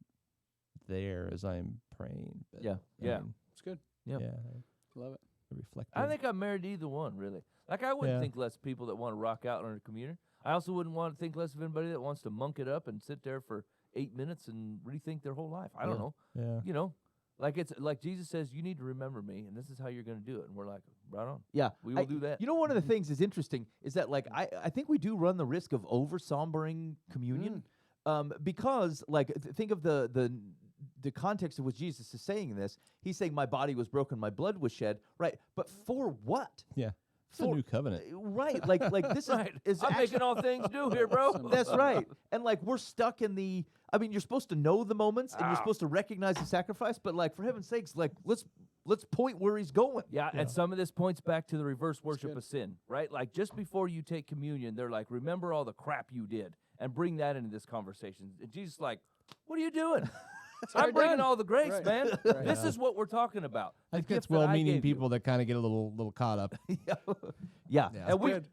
S5: there as I'm praying. But,
S4: It's good.
S2: Yeah,
S4: Love it.
S5: Reflective.
S2: I think I'm married to either one, really. Like I wouldn't think less of people that want to rock out on a communion. I also wouldn't want to think less of anybody that wants to monk it up and sit there for 8 minutes and rethink their whole life. I don't know.
S5: Yeah.
S2: Like it's like Jesus says, you need to remember me, and this is how you're going to do it. And we're like, right on.
S3: Yeah.
S2: We will do that.
S3: One of the things is interesting is that, like, I think we do run the risk of over-sombering communion because, like, think of the the context of what Jesus is saying in this, he's saying my body was broken, my blood was shed, right? But for what?
S5: Yeah. It's a new covenant.
S3: Right. Like this
S2: Right.
S3: is
S2: I'm making all things new here, bro.
S3: That's right. And like we're stuck in the. I mean, you're supposed to know the moments and you're supposed to recognize the sacrifice, but like for heaven's sakes, like let's point where he's going.
S2: Yeah, and some of this points back to the reverse worship of sin, right? Like just before you take communion, they're like, remember all the crap you did and bring that into this conversation. And Jesus is like, what are you doing? I'm bringing all the grace,
S4: Right.
S2: man.
S4: Right.
S2: This is what we're talking about.
S5: I
S2: The
S5: think that's
S2: gift that I
S5: well-meaning
S2: gave you.
S5: people that kind of get a little caught up.
S3: Yeah.
S2: And
S4: Good.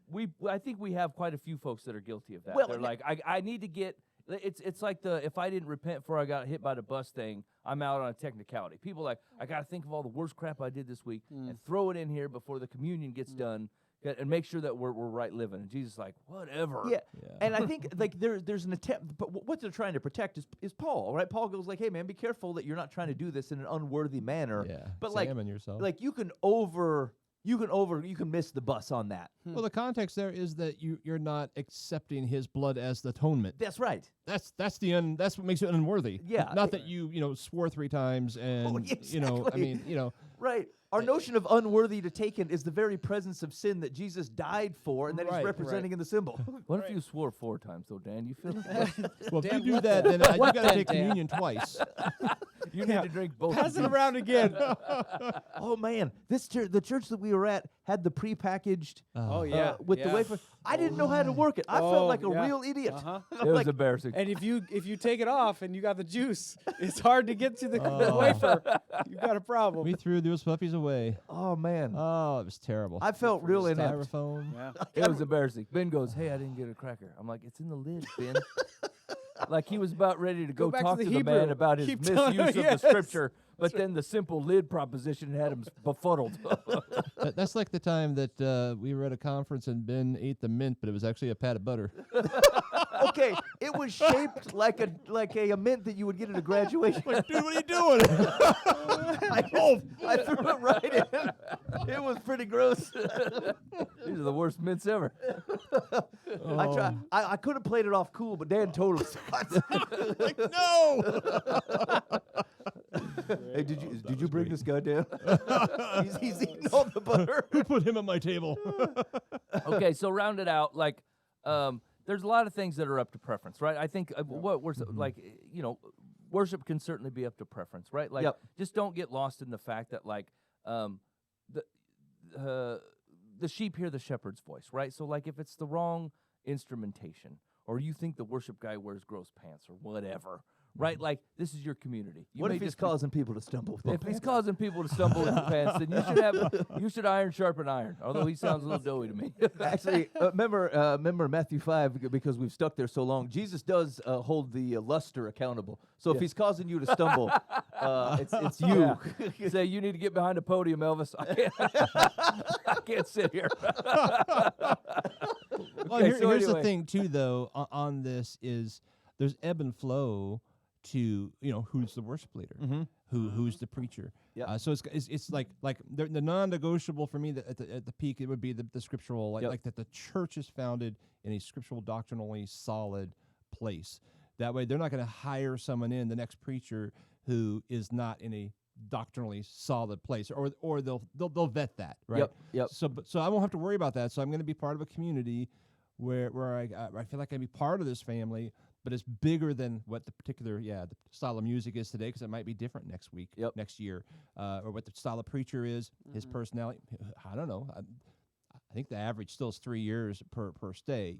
S2: I think we have quite a few folks that are guilty of that.
S3: Well,
S2: They're like, I need to get. It's like if I didn't repent before I got hit by the bus thing, I'm out on a technicality. People like, I got to think of all the worst crap I did this week and throw it in here before the communion gets done, and make sure that we're right living. And Jesus is like, whatever.
S3: Yeah. And I think like there's an attempt, but what they're trying to protect is Paul, right? Paul goes like, hey man, be careful that you're not trying to do this in an unworthy manner.
S5: Yeah.
S3: But like
S5: Examine yourself.
S3: like you can miss the bus on that.
S5: Well, the context there is that you're not accepting his blood as the atonement.
S3: That's right.
S5: That's what makes it unworthy.
S3: Yeah.
S5: Not that you swore 3 times and I
S3: exactly.
S5: mean,
S3: Right. Our notion of unworthy to take it is the very presence of sin that Jesus died for and that he's
S5: Right,
S3: representing in the symbol.
S2: What if you swore 4 times though, Dan? You feel like
S5: well, if
S4: Dan,
S5: you do
S4: what
S5: that, then you got to
S4: then,
S5: take
S4: Dan?
S5: communion twice.
S2: you need to drink both.
S4: Pass
S2: of
S4: it
S2: these.
S4: around again.
S3: Oh man, the church that we were at had the prepackaged
S4: Oh yeah.
S3: with the wafer. I didn't know how to work it. I felt like a
S4: yeah.
S3: real idiot.
S4: Uh-huh.
S2: It was embarrassing.
S4: And if you take it off and you got the juice, it's hard to get to the wafer. You got a problem.
S5: We threw those puppies away.
S3: Oh man,
S5: Oh, it was terrible.
S3: I felt real inept.
S5: Styrofoam.
S4: Yeah.
S2: It was embarrassing. Ben goes, hey, I didn't get a cracker. I'm like, it's in the lid, Ben. Like he was about ready to go
S4: back to
S2: talk
S4: the
S2: to the
S4: Hebrew.
S2: man about his
S4: Keep
S2: misuse
S4: telling him,
S2: of
S4: yes.
S2: the scripture, but then the simple lid proposition had him befuddled.
S5: That's like the time that we were at a conference and Ben ate the mint, but it was actually a pat of butter.
S3: Okay, it was shaped like a mint that you would get at a graduation.
S5: Dude, what are you doing?
S3: I threw it right in. It was pretty gross.
S2: These are the worst mints ever.
S3: I tried. I could have played it off cool, but Dan totally sucked.
S5: No!
S3: Hey, did you bring this guy down? he's eating all the butter.
S5: Who put him at my table?
S2: Okay, so round it out. Like, there's a lot of things that are up to preference, right? I think what we're like, worship can certainly be up to preference, right? Like, just don't get lost in the fact that like, the sheep hear the shepherd's voice, right? So like, if it's the wrong instrumentation, or you think the worship guy wears gross pants or whatever, right? Like, this is your community. You
S3: What
S2: may
S3: if he's
S2: just
S3: causing people to stumble?
S2: if he's causing people to stumble with the pants, then you should iron sharpen iron. Although he sounds a little doughy to me.
S3: Actually, remember Matthew 5, because we've stuck there so long. Jesus does hold the luster accountable. So if he's causing you to stumble, it's you.
S2: Yeah. Say you need to get behind a podium, Elvis. I can't sit here.
S5: Well,
S2: Okay,
S5: here's
S2: so
S5: the
S2: anyway.
S5: thing, too, though, on this is there's ebb and flow to, who's the worship leader, who's the preacher.
S3: Yeah.
S5: So it's like the non-negotiable for me that at the peak, it would be the scriptural, like that the church is founded in a scriptural, doctrinally solid place. That way, they're not going to hire someone in, the next preacher, who is not in a doctrinally solid place, or they'll vet that, right?
S3: Yep.
S5: So I won't have to worry about that. So I'm going to be part of a community where I feel like I can be part of this family, but it's bigger than what the particular the style of music is today, because it might be different next week, next year, or what the style of preacher is, his personality. I don't know. I think the average still is 3 years per stay,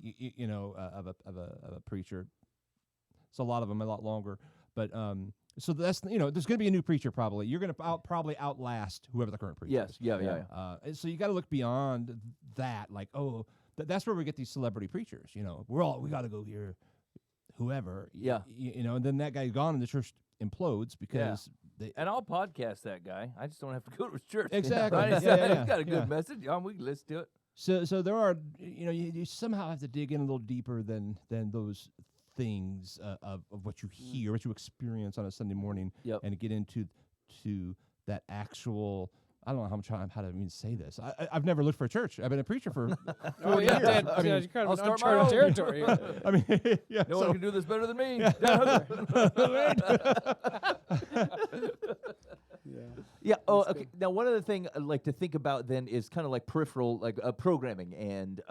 S5: of a preacher. So a lot of them a lot longer, but so that's there's going to be a new preacher probably. You're going to probably outlast whoever the current preacher is.
S3: Yeah.
S5: And so you got to look beyond that, like that's where we get these celebrity preachers. We got to go hear whoever.
S3: Yeah.
S5: And then that guy's gone and the church implodes because
S2: And I'll podcast that guy. I just don't have to go to his church.
S5: Exactly.
S2: Right?
S5: Yeah.
S2: He's got a good message. We can listen to it.
S5: So there are you somehow have to dig in a little deeper than those things of what you hear, what you experience on a Sunday morning, and get into that actual I don't know how to even say this. I've never looked for a church. I've been a preacher for
S4: 40 years. Dan,
S5: I mean,
S4: you're kind of
S2: I'll
S4: an
S2: start my
S4: uncharted
S2: own.
S4: territory. here.
S5: I mean, yeah.
S2: No one can do this better than me.
S3: Yeah. Oh,
S4: That's
S3: okay.
S4: good.
S3: Now, one other thing I'd like to think about then is kind of like peripheral, like programming and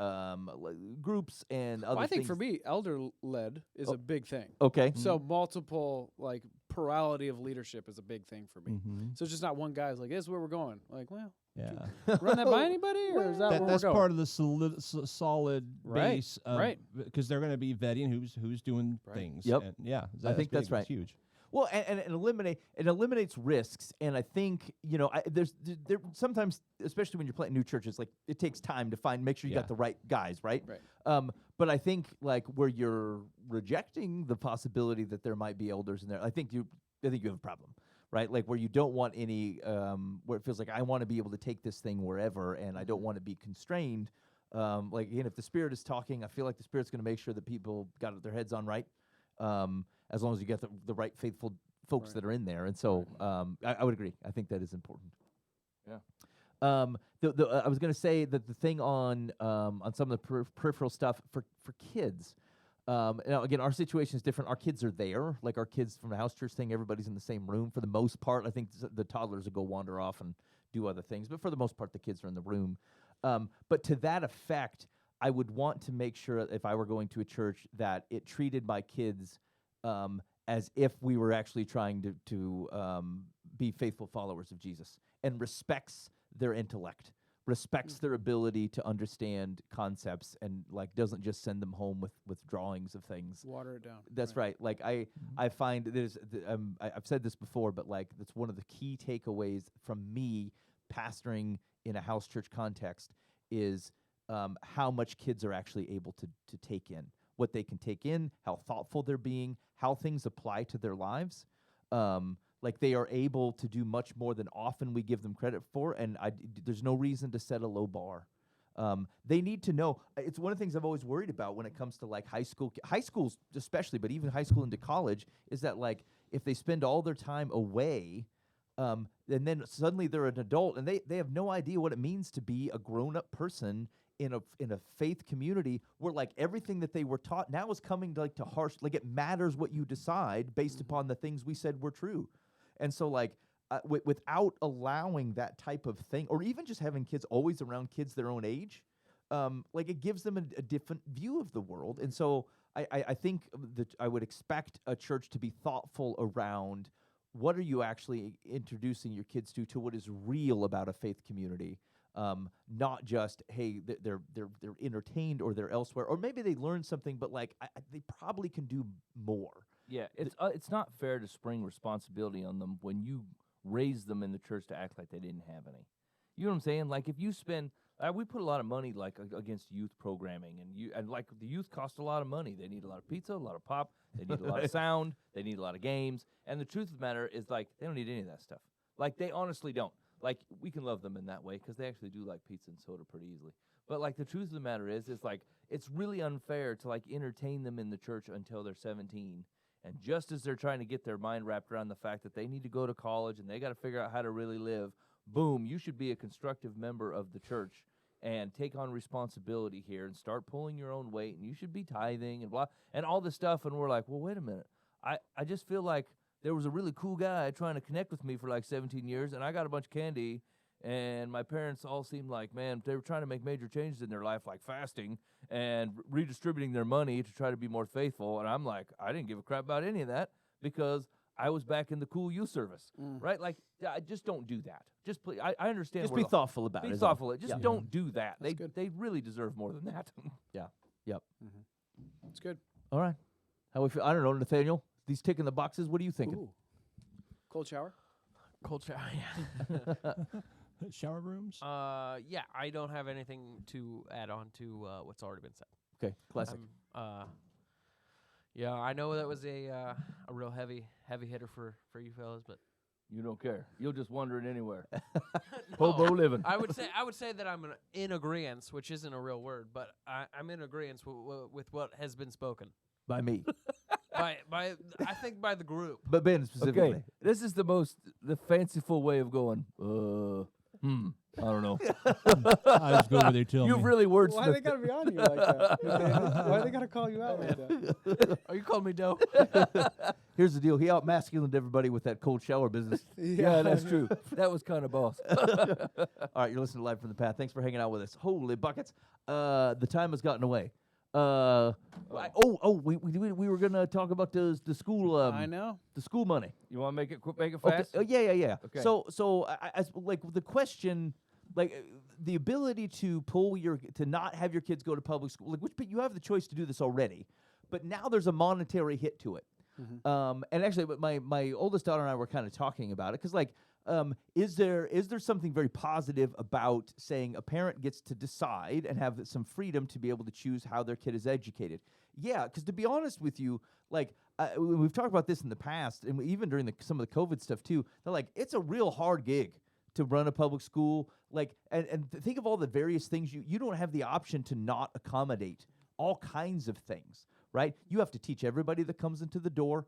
S3: groups and other.
S4: Well, I think
S3: things.
S4: for me, elder-led is a big thing.
S3: Okay.
S4: So multiple, like, plurality of leadership is a big thing for me.
S5: Mhm.
S4: So it's just not one guy's like, this is where we're going. Like, well,
S5: Yeah.
S4: run that by anybody, or is that where
S5: That's
S4: we're going?
S5: part of the solid
S4: Right,
S5: base, of,
S4: right.
S5: Because they're going to be vetting who's doing
S4: Right.
S5: things.
S3: Yep.
S5: And yeah,
S3: I think that's
S5: big,
S3: right.
S5: It's huge.
S3: Well, and it eliminates risks, and I think there sometimes, especially when you're planting new churches, like it takes time to make sure you
S5: Yeah.
S3: got the right guys, right?
S4: Right.
S3: But I think like where you're rejecting the possibility that there might be elders in there, I think you have a problem, right? Like where you don't want any, where it feels like I want to be able to take this thing wherever, and I don't want to be constrained. Like again, if the Spirit is talking, I feel like the Spirit's going to make sure that people got their heads on right. As long as you get the right faithful folks
S4: Right.
S3: that are in there. And so I would agree. I think that is important.
S2: Yeah.
S3: I was going to say that the thing on some of the peripheral stuff for kids, now again, our situation is different. Our kids are there. Like our kids from the house church thing, everybody's in the same room for the most part. I think the toddlers will go wander off and do other things. But for the most part, the kids are in the room. But to that effect, I would want to make sure if I were going to a church that it treated my kids as if we were actually trying to be faithful followers of Jesus and respects their intellect, respects their ability to understand concepts, and like doesn't just send them home with drawings of things.
S4: Water it down.
S3: That's right. Like I find I've said this before, but like that's one of the key takeaways from me pastoring in a house church context is how much kids are actually able to take in, what they can take in, how thoughtful they're being, how things apply to their lives. Like they are able to do much more than often we give them credit for, and there's no reason to set a low bar. They need to know. It's one of the things I've always worried about when it comes to like high schools especially, but even high school into college, is that like if they spend all their time away, and then suddenly they're an adult and they have no idea what it means to be a grown-up person in a faith community where like everything that they were taught now is coming to harsh, like it matters what you decide based upon the things we said were true. And so like without allowing that type of thing, or even just having kids always around kids their own age, like it gives them a different view of the world. And so I think that I would expect a church to be thoughtful around what are you actually introducing your kids to what is real about a faith community. Not just hey they're entertained or they're elsewhere, or maybe they learn something, but like they probably can do more.
S2: Yeah, it's not fair to spring responsibility on them when you raise them in the church to act like they didn't have any. You know what I'm saying? Like if you spend, we put a lot of money like against youth programming, and like the youth cost a lot of money. They need a lot of pizza, a lot of pop, they need a lot of sound, they need a lot of games. And the truth of the matter is like they don't need any of that stuff. Like they honestly don't. Like we can love them in that way because they actually do like pizza and soda pretty easily. But like the truth of the matter is like it's really unfair to like entertain them in the church until they're 17. And just as they're trying to get their mind wrapped around the fact that they need to go to college and they got to figure out how to really live, boom, you should be a constructive member of the church and take on responsibility here and start pulling your own weight, and you should be tithing and blah, and all this stuff. And we're like, well, wait a minute. I just feel like there was a really cool guy trying to connect with me for like 17 years, and I got a bunch of candy, and my parents all seemed like, man, they were trying to make major changes in their life, like fasting and redistributing their money to try to be more faithful. And I'm like, I didn't give a crap about any of that because I was back in the cool youth service, right? Like, just don't do that. Just please, I understand.
S3: Just be thoughtful about it.
S2: Be thoughtful. Just
S3: Yeah.
S2: don't do that.
S4: That's good.
S2: They really deserve more than that.
S3: Yeah. Yep.
S4: It's good.
S3: All right. How we feel? I don't know, Nathaniel. These ticking the boxes. What are you thinking?
S4: Ooh. Cold shower?
S6: Cold shower, yeah.
S5: Shower rooms?
S6: Yeah, I don't have anything to add on to what's already been said.
S3: Okay. Classic.
S6: Yeah, I know that was a real heavy hitter for you fellas, but
S2: You don't care. You'll just wander it anywhere.
S6: no,
S2: Hobo living.
S6: I would say that I'm in agreeance, which isn't a real word, but I'm in agreance with what has been spoken
S3: By me.
S6: by I think by the group.
S3: But Ben specifically.
S2: Okay, this is the fanciful way of going. I don't know.
S5: I just go where they tell
S2: You've
S5: me.
S2: really
S4: Why
S2: wordsmithed.
S4: they gotta be on you like that? Why they gotta call you out like that?
S6: Are you calling me Doe?
S3: Here's the deal. He out masculined everybody with that cold shower business.
S2: Yeah, that's true. That was kind of boss.
S3: All right, you're listening to Live from the Path. Thanks for hanging out with us. Holy buckets. The time has gotten away. We were gonna talk about the school.
S4: I know.
S3: The school money.
S2: You want to make it
S3: Okay.
S2: fast?
S3: Yeah.
S2: Okay.
S3: So I like the question, like the ability to to not have your kids go to public school, like but you have the choice to do this already, but now there's a monetary hit to it. And actually, but my oldest daughter and I were kind of talking about it because is there something very positive about saying a parent gets to decide and have some freedom to be able to choose how their kid is educated? Yeah, because to be honest with you, like we've talked about this in the past, and even during some of the COVID stuff too. They're like, it's a real hard gig to run a public school. Like, and think of all the various things you don't have the option to not accommodate all kinds of things, right? You have to teach everybody that comes into the door.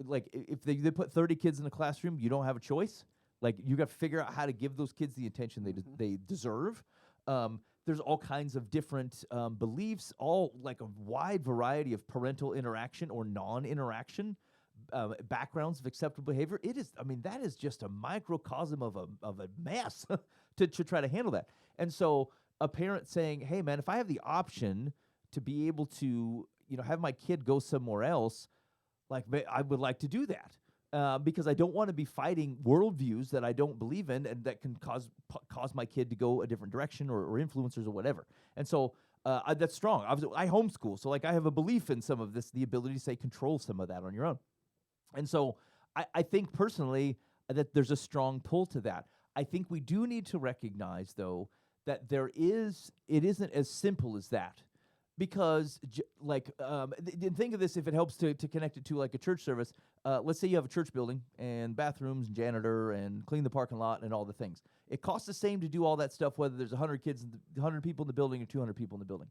S3: Like if they put 30 kids in a classroom, you don't have a choice. Like you got to figure out how to give those kids the attention they deserve. There's all kinds of different beliefs, all like a wide variety of parental interaction or non-interaction, backgrounds of acceptable behavior. That is just a microcosm of a mess to try to handle that. And so a parent saying, hey man, if I have the option to be able to, have my kid go somewhere else, like I would like to do that because I don't want to be fighting worldviews that I don't believe in and that can cause my kid to go a different direction or influencers or whatever. And so that's strong. I homeschool, so like I have a belief in some of this, the ability to say control some of that on your own. And so I think personally that there's a strong pull to that. I think we do need to recognize though that it isn't as simple as that. Because, think of this if it helps to connect it to like a church service. Let's say you have a church building and bathrooms and janitor and clean the parking lot and all the things. It costs the same to do all that stuff whether there's 100 people in the building or 200 people in the building,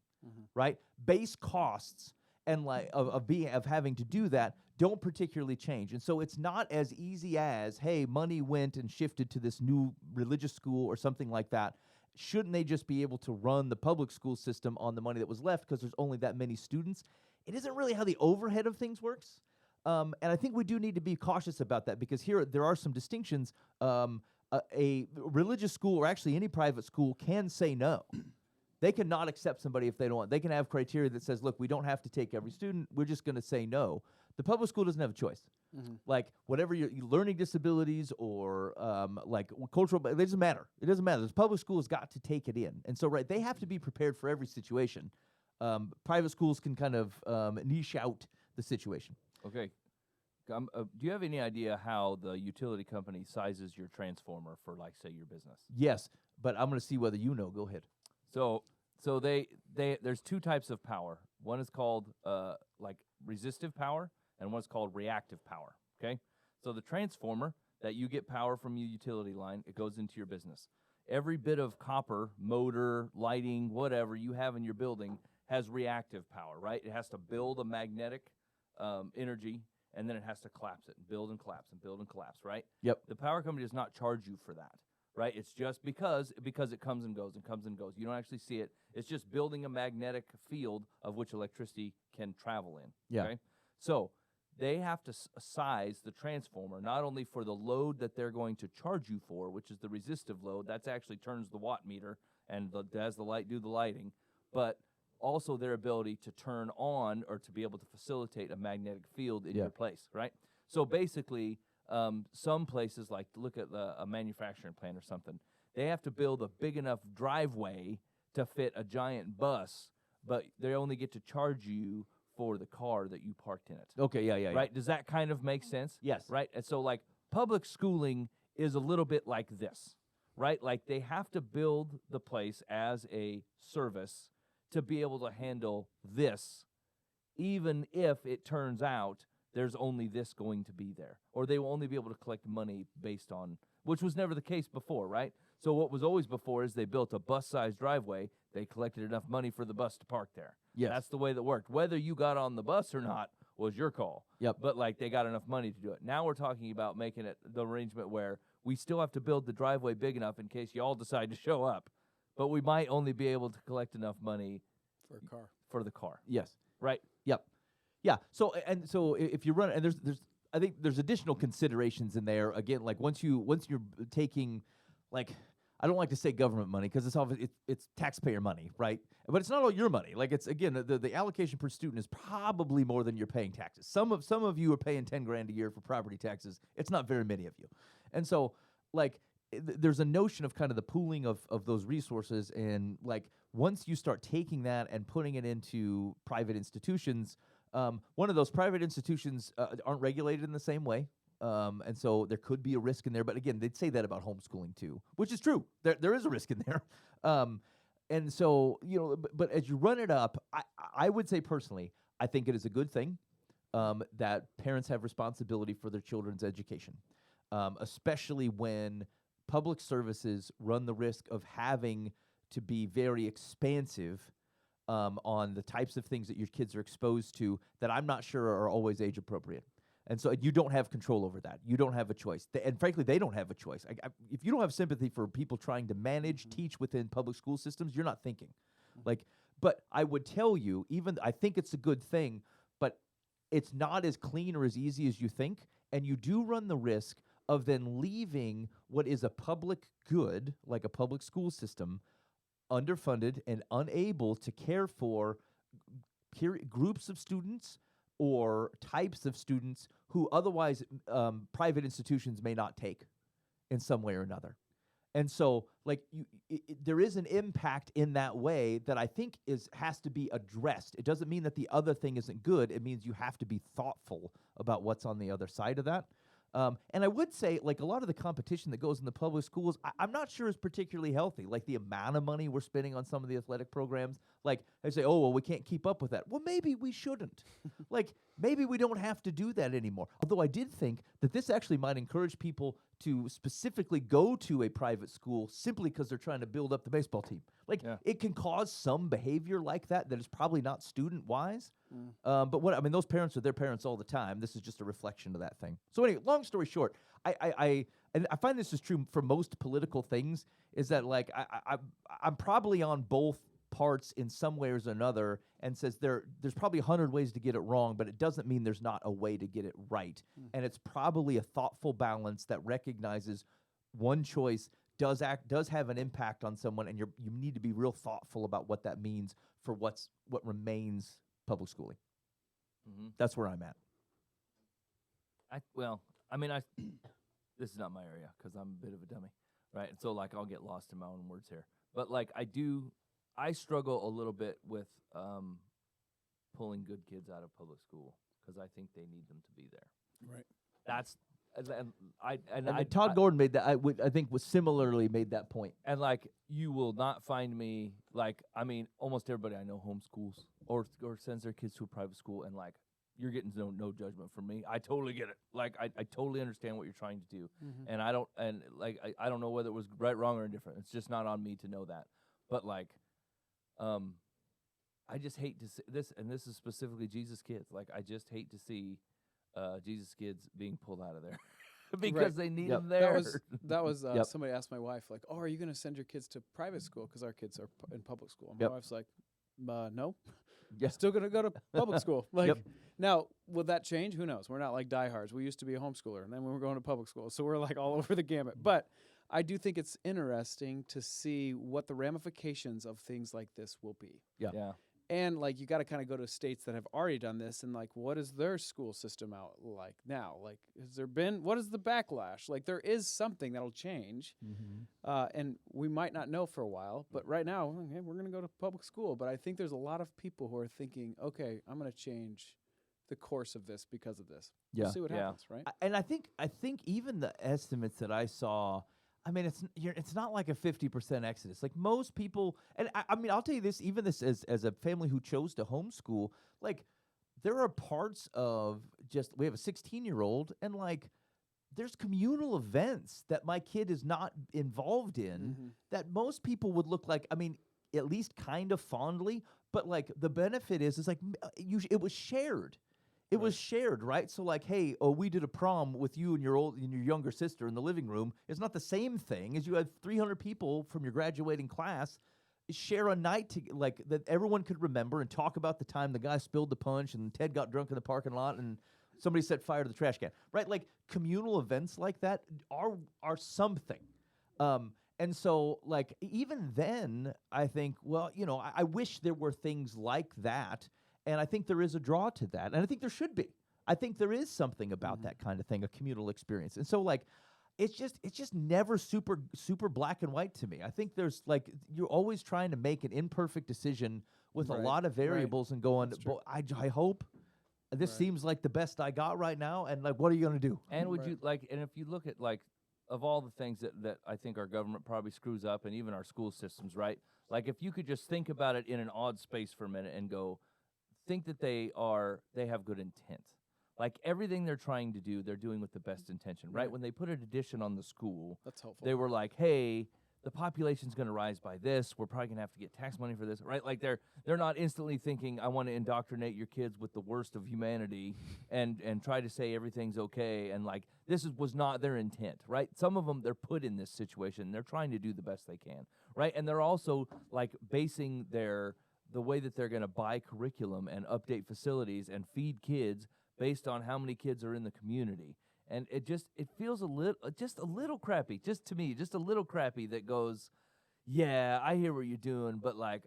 S3: right? Base costs and of having to do that don't particularly change. And so it's not as easy as, hey, money went and shifted to this new religious school or something like that. Shouldn't they just be able to run the public school system on the money that was left because there's only that many students? It isn't really how the overhead of things works. And I think we do need to be cautious about that because here there are some distinctions. A religious school or actually any private school can say no. They cannot accept somebody if they don't want. They can have criteria that says, look, we don't have to take every student. We're just going to say no. The public school doesn't have a choice. Like whatever your learning disabilities or like cultural, it doesn't matter. It doesn't matter. The public school has got to take it in. And so, right, they have to be prepared for every situation. Private schools can kind of niche out the situation.
S2: Okay. Do you have any idea how the utility company sizes your transformer for, like, say, your business?
S3: Yes, but I'm going to see whether you know. Go ahead.
S2: So there's two types of power. One is called like resistive power, and one is called reactive power. Okay, so the transformer that you get power from your utility line, it goes into your business. Every bit of copper, motor, lighting, whatever you have in your building has reactive power, right? It has to build a magnetic energy, and then it has to collapse it and build and collapse and build and collapse, right?
S3: Yep.
S2: The power company does not charge you for that. Right, it's just because it comes and goes and comes and goes. You don't actually see it. It's just building a magnetic field of which electricity can travel in.
S3: Yeah.
S2: Okay? So they have to size the transformer not only for the load that they're going to charge you for, which is the resistive load. That's actually turns the watt meter and has the light do the lighting, but also their ability to turn on or to be able to facilitate a magnetic field in your place. Right. So basically. Some places, like look at a manufacturing plant or something, they have to build a big enough driveway to fit a giant bus, but they only get to charge you for the car that you parked in it.
S3: Okay, yeah.
S2: Right? Does that kind of make sense?
S3: Yes.
S2: Right? And so, like, public schooling is a little bit like this, right? Like, they have to build the place as a service to be able to handle this, even if it turns out there's only this going to be there, or they will only be able to collect money based on, which was never the case before, right? So what was always before is they built a bus-sized driveway, they collected enough money for the bus to park there.
S3: Yes.
S2: That's the way that worked. Whether you got on the bus or not was your call.
S3: Yep.
S2: But like they got enough money to do it. Now we're talking about making it the arrangement where we still have to build the driveway big enough in case you all decide to show up, but we might only be able to collect enough money
S4: For a car.
S2: for the car.
S3: Yes.
S2: Right.
S3: Yep. Yeah. So if you run, and there's I think there's additional considerations in there. Again, like once you're taking, like, I don't like to say government money because it's taxpayer money, right? But it's not all your money. Like, it's, again, the allocation per student is probably more than you're paying taxes. Some of you are paying $10,000 a year for property taxes. It's not very many of you, and so like there's a notion of kind of the pooling of those resources, and like once you start taking that and putting it into private institutions. One of those private institutions aren't regulated in the same way, and so there could be a risk in there. But again, they'd say that about homeschooling too, which is true. There is a risk in there, and so But as you run it up, I would say personally, I think it is a good thing that parents have responsibility for their children's education, especially when public services run the risk of having to be very expansive. On the types of things that your kids are exposed to that I'm not sure are always age appropriate. And so you don't have control over that. You don't have a choice. And frankly, they don't have a choice. If you don't have sympathy for people trying to manage, teach within public school systems, you're not thinking. But I would tell you, I think it's a good thing, but it's not as clean or as easy as you think. And you do run the risk of then leaving what is a public good, like a public school system, underfunded and unable to care for groups of students or types of students who otherwise private institutions may not take in some way or another. And so, like, there is an impact in that way that I think has to be addressed. It doesn't mean that the other thing isn't good. It means you have to be thoughtful about what's on the other side of that. And I would say, like, a lot of the competition that goes in the public schools, I'm not sure is particularly healthy. Like, the amount of money we're spending on some of the athletic programs, like, they say, oh, well, we can't keep up with that. Well, maybe we shouldn't. Like, maybe we don't have to do that anymore. Although I did think that this actually might encourage people to specifically go to a private school simply because they're trying to build up the baseball team. Like, it can cause some behavior like that is probably not student-wise. But those parents are their parents all the time. This is just a reflection of that thing. So anyway, long story short, I find this is true for most political things, is that, like, I'm probably on both parts in some way or another, and says there's probably 100 ways to get it wrong, but it doesn't mean there's not a way to get it right. And it's probably a thoughtful balance that recognizes one choice does have an impact on someone, and you need to be real thoughtful about what that means for what remains public schooling. Mm-hmm. That's where I'm at.
S2: This is not my area because I'm a bit of a dummy, right? So, like, I'll get lost in my own words here. But, like, I struggle a little bit with pulling good kids out of public school because I think they need them to be there.
S4: Right.
S2: That's
S3: Todd Gordon made that. I think was similarly made that point.
S2: And, like, you will not find me, like, almost everybody I know homeschools or sends their kids to a private school, and, like, you're getting no judgment from me. I totally get it. Like, I totally understand what you're trying to do, and I don't know whether it was right, wrong, or indifferent. It's just not on me to know that. But, like, I just hate to see this, and this is specifically Jesus kids. Like, I just hate to see Jesus kids being pulled out of there because they need them there.
S4: That was somebody asked my wife, like, "Oh, are you going to send your kids to private school because our kids are in public school?" And my wife's like, "No, still going to go to public school." Like, now will that change? Who knows? We're not like diehards. We used to be a homeschooler, and then we were going to public school, so we're like all over the gamut. But I do think it's interesting to see what the ramifications of things like this will be.
S2: Yeah.
S4: And, like, you got to kind of go to states that have already done this, and, like, what is their school system out like now? Like, what is the backlash? Like, there is something that'll change, and we might not know for a while, but right now, okay, we're going to go to public school. But I think there's a lot of people who are thinking, okay, I'm going to change the course of this because of this. We'll see what happens, right?
S3: And I think even the estimates that I saw, it's not like a 50% exodus. Like, most people, and I'll tell you this, even this as a family who chose to homeschool, like, there are parts of we have a 16-year-old, and, like, there's communal events that my kid is not involved in that most people would look like, at least kind of fondly, but, like, the benefit is like, it was shared. It was shared, right? So like, hey, we did a prom with you and your younger sister in the living room. It's not the same thing as you had 300 people from your graduating class share a night like that everyone could remember and talk about the time the guy spilled the punch and Ted got drunk in the parking lot and somebody set fire to the trash can, right? Like communal events like that are something. And so, like, even then, I think, well, I wish there were things like that. And I think there is a draw to that. And I think there should be. I think there is something about that kind of thing, a communal experience. And so, like, it's just never super black and white to me. I think there's, like, you're always trying to make an imperfect decision with a lot of variables and going, I hope this seems like the best I got right now. And, like, what are you going to do?
S2: And would you, like, and if you look at, like, of all the things that I think our government probably screws up and even our school systems, right? Like, if you could just think about it in an odd space for a minute and go, think that they have good intent. Like everything they're trying to do, they're doing with the best intention, right? When they put an addition on the school,
S4: that's helpful.
S2: They were like, hey, the population's going to rise by this. We're probably going to have to get tax money for this, right? Like they're not instantly thinking, I want to indoctrinate your kids with the worst of humanity and try to say everything's okay. And like was not their intent, right? Some of them, they're put in this situation. They're trying to do the best they can, right? And they're also like basing the way that they're going to buy curriculum and update facilities and feed kids based on how many kids are in the community. And it feels a little crappy, just to me, just a little crappy that goes, yeah, I hear what you're doing, but like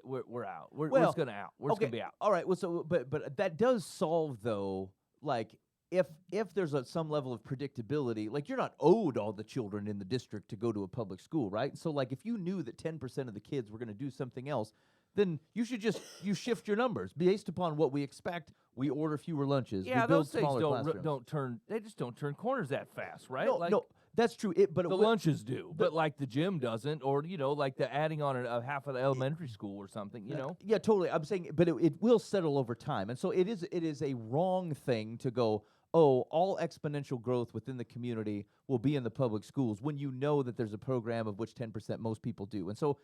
S2: we're out. We're just going to out. We're just going to be out.
S3: All right. Well, so but that does solve though, like if there's some level of predictability, like you're not owed all the children in the district to go to a public school, right? So like if you knew that 10% of the kids were going to do something else, then you should you shift your numbers based upon what we expect. We order fewer lunches.
S2: Yeah,
S3: we build
S2: those things
S3: smaller
S2: don't turn corners that fast, right?
S3: No, that's true. But
S2: the lunches do, but like the gym doesn't, or like the adding on a half of the elementary school or something,
S3: Yeah, totally. I'm saying, but it will settle over time, and so it is a wrong thing to go, oh, all exponential growth within the community will be in the public schools when you know that there's a program of which 10% most people do. And so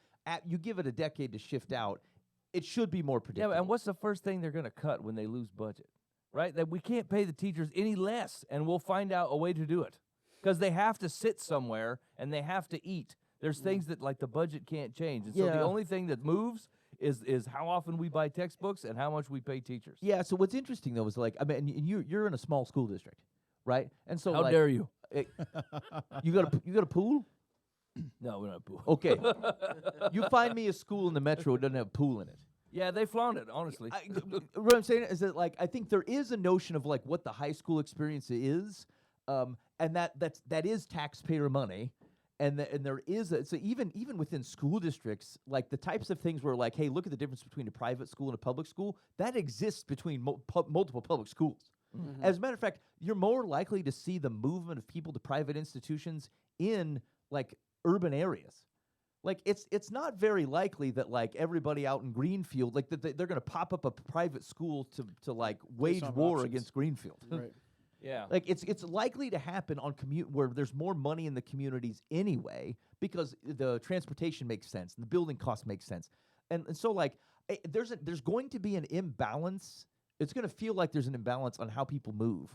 S3: you give it a decade to shift out, it should be more predictable.
S2: Yeah, and what's the first thing they're going to cut when they lose budget? Right? That we can't pay the teachers any less, and we'll find out a way to do it. Because they have to sit somewhere, and they have to eat. There's things that, like, the budget can't change. And so the only thing that moves is how often we buy textbooks and how much we pay teachers.
S3: Yeah, so what's interesting, though, is, like, I mean, you're in a small school district, right? And so,
S2: how dare you?
S3: You got a pool?
S2: No, we don't have a pool.
S3: Okay. You find me a school in the metro that doesn't have a pool in it.
S2: Yeah, they flaunt it, honestly.
S3: What I'm saying is that, like, I think there is a notion of, like, what the high school experience is, and that is taxpayer money. And there is so even within school districts, like the types of things where like, hey, look at the difference between a private school and a public school, that exists between multiple public schools. Mm-hmm. As a matter of fact, you're more likely to see the movement of people to private institutions in like urban areas. Like it's not very likely that like everybody out in Greenfield, like that they're going to pop up a private school to like wage war against Greenfield.
S4: Right.
S2: Yeah,
S3: like it's likely to happen on where there's more money in the communities anyway, because the transportation makes sense and the building cost makes sense, and so like there's going to be an imbalance. It's going to feel like there's an imbalance on how people move,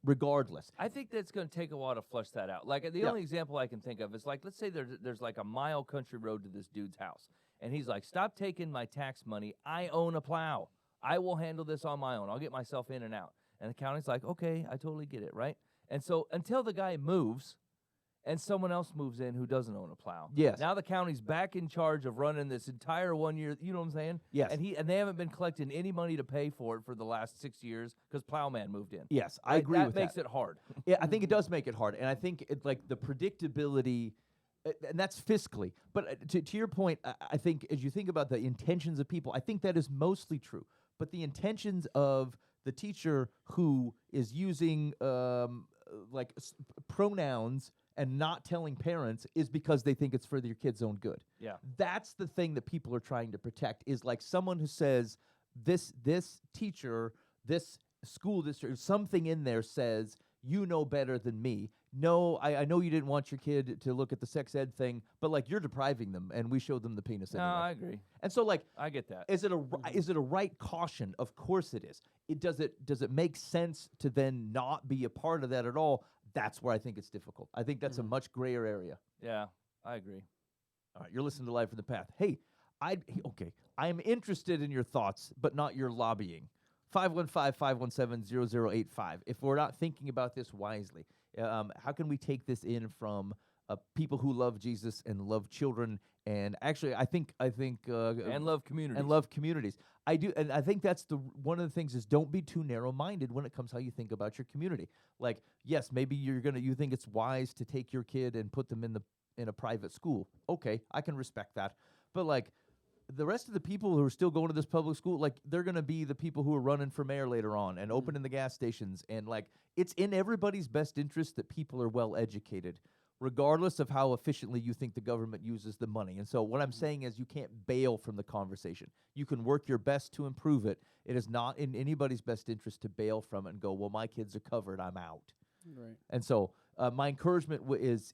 S3: regardless.
S2: I think that's going to take a while to flush that out. Like the only example I can think of is like, let's say there's like a mile country road to this dude's house, and he's like, stop taking my tax money. I own a plow. I will handle this on my own. I'll get myself in and out. And the county's like, okay, I totally get it, right? And so until the guy moves and someone else moves in who doesn't own a plow.
S3: Yes.
S2: Now the county's back in charge of running this entire 1 year, you know what I'm saying?
S3: Yes.
S2: And they haven't been collecting any money to pay for it for the last 6 years because Plowman moved in.
S3: Yes, I agree with that.
S2: That makes it hard.
S3: Yeah, I think it does make it hard. And I think like the predictability, and that's fiscally. But to your point, I think as you think about the intentions of people, I think that is mostly true. But the intentions of the teacher who is using pronouns and not telling parents is because they think it's for their kid's own good.
S2: Yeah.
S3: That's the thing that people are trying to protect, is like someone who says this teacher, this school district, something in there says you know better than me. No, I know you didn't want your kid to look at the sex ed thing, but like you're depriving them, and we showed them the penis
S2: No,
S3: anyway.
S2: I agree.
S3: And so like,
S2: I get that.
S3: is it a right caution? Of course it is. Does it make sense to then not be a part of that at all? That's where I think it's difficult. I think that's a much grayer area.
S2: Yeah, I agree.
S3: All right, you're listening to Live from the Path. Hey, I'm interested in your thoughts, but not your lobbying. 515-517-0085. If we're not thinking about this wisely, how can we take this in from people who love Jesus and love children, and actually, I think
S2: And love communities.
S3: and love communities. I do, and I think that's one of the things is don't be too narrow-minded when it comes how you think about your community. Like, yes, maybe you think it's wise to take your kid and put them in a private school. Okay, I can respect that, but like, the rest of the people who are still going to this public school, like they're going to be the people who are running for mayor later on and opening the gas stations. And like, it's in everybody's best interest that people are well educated, regardless of how efficiently you think the government uses the money. And so what I'm saying is you can't bail from the conversation. You can work your best to improve it. It is not in anybody's best interest to bail from it and go, well, my kids are covered, I'm out.
S4: Right.
S3: And so my encouragement is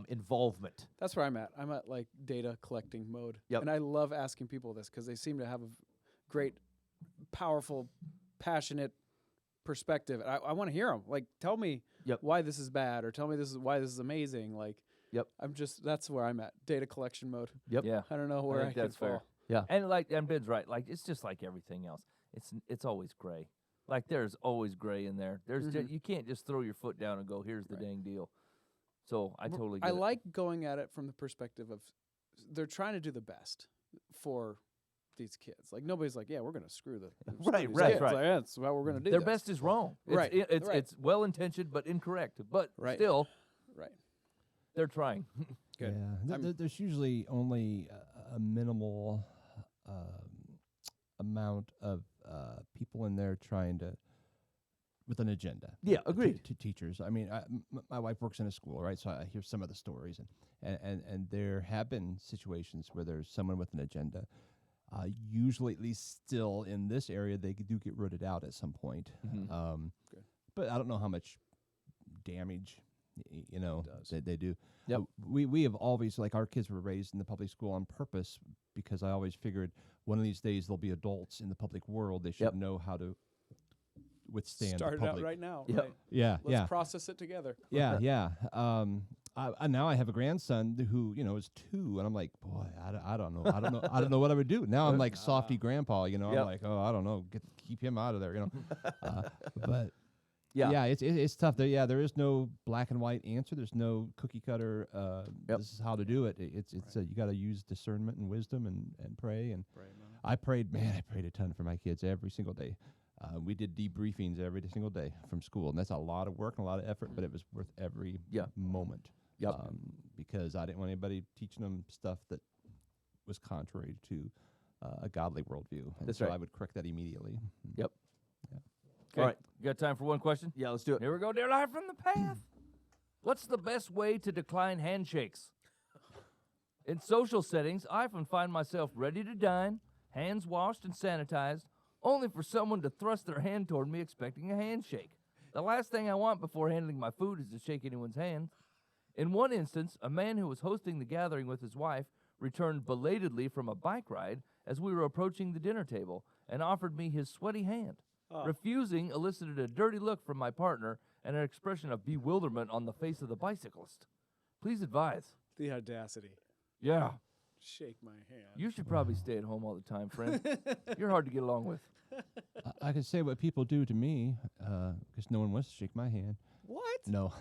S3: involvement.
S4: That's where I'm at. I'm at like data collecting mode.
S3: Yep.
S4: And I love asking people this because they seem to have a great, powerful, passionate perspective. And I want to hear them. Like, tell me why this is bad, or tell me why this is amazing. Like, that's where I'm at. Data collection mode.
S3: Yep.
S2: Yeah.
S4: I don't know where I
S2: that's
S4: could fall.
S2: fair.
S3: Yeah.
S2: And Ben's right. Like, it's just like everything else. It's always gray. Like, there's always gray in there. There's you can't just throw your foot down and go, here's the dang deal. So I totally get it.
S4: I like going at it from the perspective of they're trying to do the best for these kids. Like, nobody's like, yeah, we're going to screw these
S3: Right.
S4: kids. Like, yeah, that's how we're going to do
S2: Their
S4: this.
S2: best is wrong.
S4: Right.
S2: It's well-intentioned but incorrect. But still,
S4: Right.
S2: they're trying.
S4: Good.
S5: Yeah, there's usually only a minimal amount of people in there trying to, with an agenda.
S3: Yeah, agreed.
S5: To teachers. I mean, my wife works in a school, right? So I hear some of the stories, and there have been situations where there's someone with an agenda. Usually, at least still in this area, they do get rooted out at some point. But I don't know how much damage, they do.
S3: Yep.
S5: We have always, like, our kids were raised in the public school on purpose because I always figured one of these days there'll be adults in the public world. They should know how to withstand
S4: Start
S5: the
S4: it
S5: public.
S4: out right now.
S3: Yep.
S4: Right?
S5: Yeah,
S4: Let's process it together.
S5: yeah. Now I have a grandson who is 2, and I'm like, boy, I don't know what I would do. Now I'm like softy grandpa, I'm like, oh, I don't know, keep him out of there, But it's tough. There is no black and white answer. There's no cookie cutter. This is how to do it. It's you got to use discernment and wisdom and pray. And I prayed a ton for my kids every single day. We did debriefings every single day from school, and that's a lot of work and a lot of effort, but it was worth every moment.
S3: Yep.
S5: Because I didn't want anybody teaching them stuff that was contrary to a godly worldview. And
S3: That's
S5: so
S3: right.
S5: I would correct that immediately.
S3: Yep.
S5: Yeah.
S2: Okay.
S3: All right.
S2: You got time for one question?
S3: Yeah, let's do it.
S2: Here we go, dear Live from the Path. What's the best way to decline handshakes? In social settings, I often find myself ready to dine, hands washed and sanitized, only for someone to thrust their hand toward me expecting a handshake. The last thing I want before handling my food is to shake anyone's hand. In one instance, a man who was hosting the gathering with his wife returned belatedly from a bike ride as we were approaching the dinner table and offered me his sweaty hand. Refusing elicited a dirty look from my partner and an expression of bewilderment on the face of the bicyclist. Please advise.
S4: The audacity.
S2: Yeah.
S4: Shake my hand.
S2: You should probably stay at home all the time, friend. You're hard to get along with.
S5: I can say what people do to me because no one wants to shake my hand.
S4: What?
S5: No.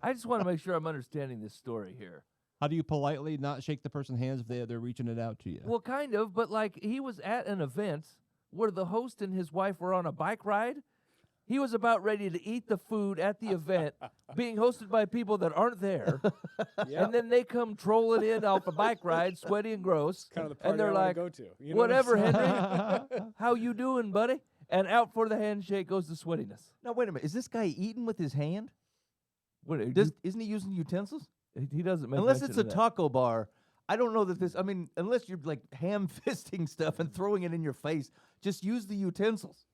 S2: I just want to make sure I'm understanding this story here.
S5: How do you politely not shake the person's hands if they're reaching it out to you?
S2: Well, kind of, but like he was at an event where the host and his wife were on a bike ride. He was about ready to eat the food at the event, being hosted by people that aren't there. And then they come trolling in off a bike ride, sweaty and gross.
S4: Kind of the party
S2: and they're
S4: I wanna
S2: like,
S4: go to. You know what I'm
S2: whatever,
S4: saying?
S2: Henry. How you doing, buddy? And out for the handshake goes the sweatiness.
S3: Now, wait a minute. Is this guy eating with his hand?
S2: What,
S3: Isn't he using utensils?
S2: he doesn't make
S3: Unless
S2: mention
S3: it's a
S2: of that.
S3: taco bar. I don't know that this, unless you're like ham fisting stuff and throwing it in your face, just use the utensils.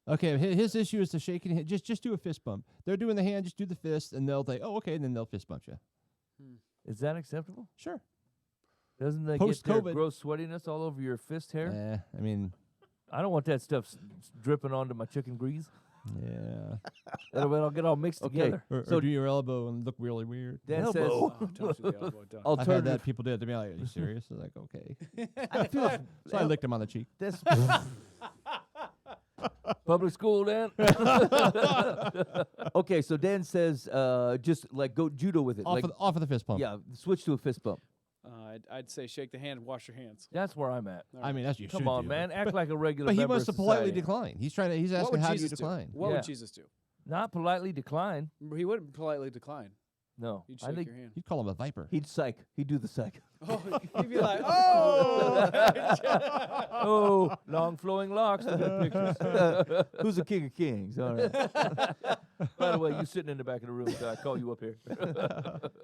S5: Okay, his issue is to shaking hand. Just do a fist bump. They're doing the hand, just do the fist, and they'll say, "Oh, okay," and then they'll fist bump you.
S2: Is that acceptable?
S5: Sure.
S2: Doesn't that get their
S5: Post-COVID.
S2: gross sweatiness all over your fist hair?
S5: I mean,
S2: I don't want that stuff dripping onto my chicken grease.
S5: yeah.
S2: It'll get all mixed together.
S5: Or do your elbow and look really weird.
S2: Dan says,
S4: Oh, don't do the elbow, don't.
S5: I've had
S2: alternative.
S5: that. People did it to me. Like, are you serious? They're like, okay.
S3: I feel
S5: So I licked him on the cheek.
S3: this.
S2: Public school, Dan.
S3: Okay, so Dan says, just like go judo with it.
S5: Off,
S3: Like,
S5: off of the fist pump.
S3: yeah, switch to a fist bump.
S4: I'd say shake the hand and wash your hands.
S2: That's where I'm at.
S5: I mean, that's what you should
S2: Come on,
S5: do.
S2: man. Act like a regular
S5: But he
S2: member
S5: wants to
S2: of
S5: politely
S2: society.
S5: decline. He's trying to. He's
S4: What
S5: asking
S4: would
S5: how do you
S4: Jesus do?
S5: decline.
S4: What
S2: Yeah.
S4: would Jesus do?
S2: Not politely decline.
S4: He wouldn't politely decline.
S2: No.
S4: He'd
S2: I
S4: shake
S2: think
S4: your hand.
S5: He'd call him a viper.
S3: He'd psych. He'd do the psych.
S4: Oh, he'd be like, oh.
S2: oh, long flowing locks. Look at the pictures.
S3: Who's the king of kings? All right.
S2: By the way, you sitting in the back of the room, so I call you up here.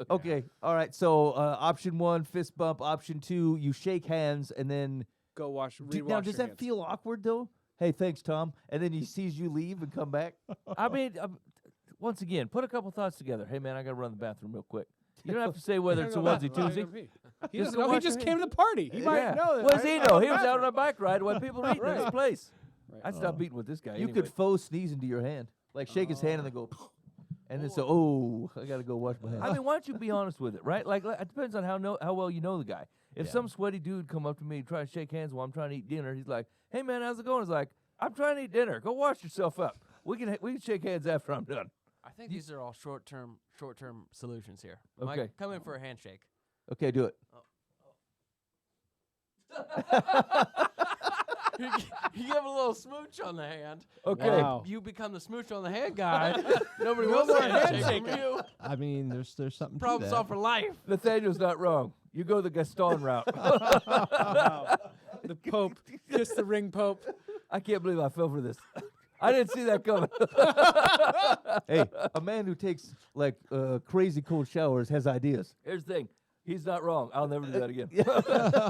S3: Okay. All right. So option 1, fist bump. Option 2, you shake hands and then.
S4: Go wash.
S3: Now,
S4: Rewash
S3: does
S4: your
S3: that
S4: hands.
S3: feel awkward though? Hey, thanks, Tom. And then he sees you leave and come back.
S2: I mean, once again, put a couple thoughts together. Hey, man, I got to run to the bathroom real quick. You don't have to say whether it's a onesie Tuesday.
S4: He
S2: Just
S4: doesn't
S2: go
S4: know. He
S2: wash
S4: just
S2: your
S4: came to the party. He might know that.
S2: What does
S4: I-
S2: he
S4: I
S2: know?
S4: went
S2: He was
S4: bathroom.
S2: out on a bike ride while people were eating in this place.
S4: Right.
S2: I'd stop beating with this guy.
S3: You
S2: anyway.
S3: could faux sneeze into your hand, like shake his hand and then go, and then say, "Oh, I gotta go wash my hands."
S2: I mean, why don't you be honest with it, right? Like it depends on how well you know the guy. If some sweaty dude come up to me and try to shake hands while I'm trying to eat dinner, he's like, "Hey man, how's it going?" He's like, "I'm trying to eat dinner. Go wash yourself up. We can shake hands after I'm done."
S6: I think these are all short-term solutions here.
S2: Okay.
S6: Mike, come in for a handshake.
S3: Okay, do it.
S6: You give a little smooch on the hand.
S2: Okay.
S4: Wow.
S6: You become the smooch on the hand guy. Nobody
S4: No
S6: wants
S4: more
S6: a handshake
S4: handshake.
S6: from you.
S5: I mean, there's something
S6: Problem
S5: to
S6: solved
S5: that.
S6: for life.
S2: Nathaniel's not wrong. You go the Gaston route.
S4: Wow. The Pope. Kiss the ring, Pope.
S2: I can't believe I fell for this. I didn't see that coming.
S3: Hey, a man who takes like crazy cold showers has ideas.
S2: Here's the thing. He's not wrong. I'll never do that again.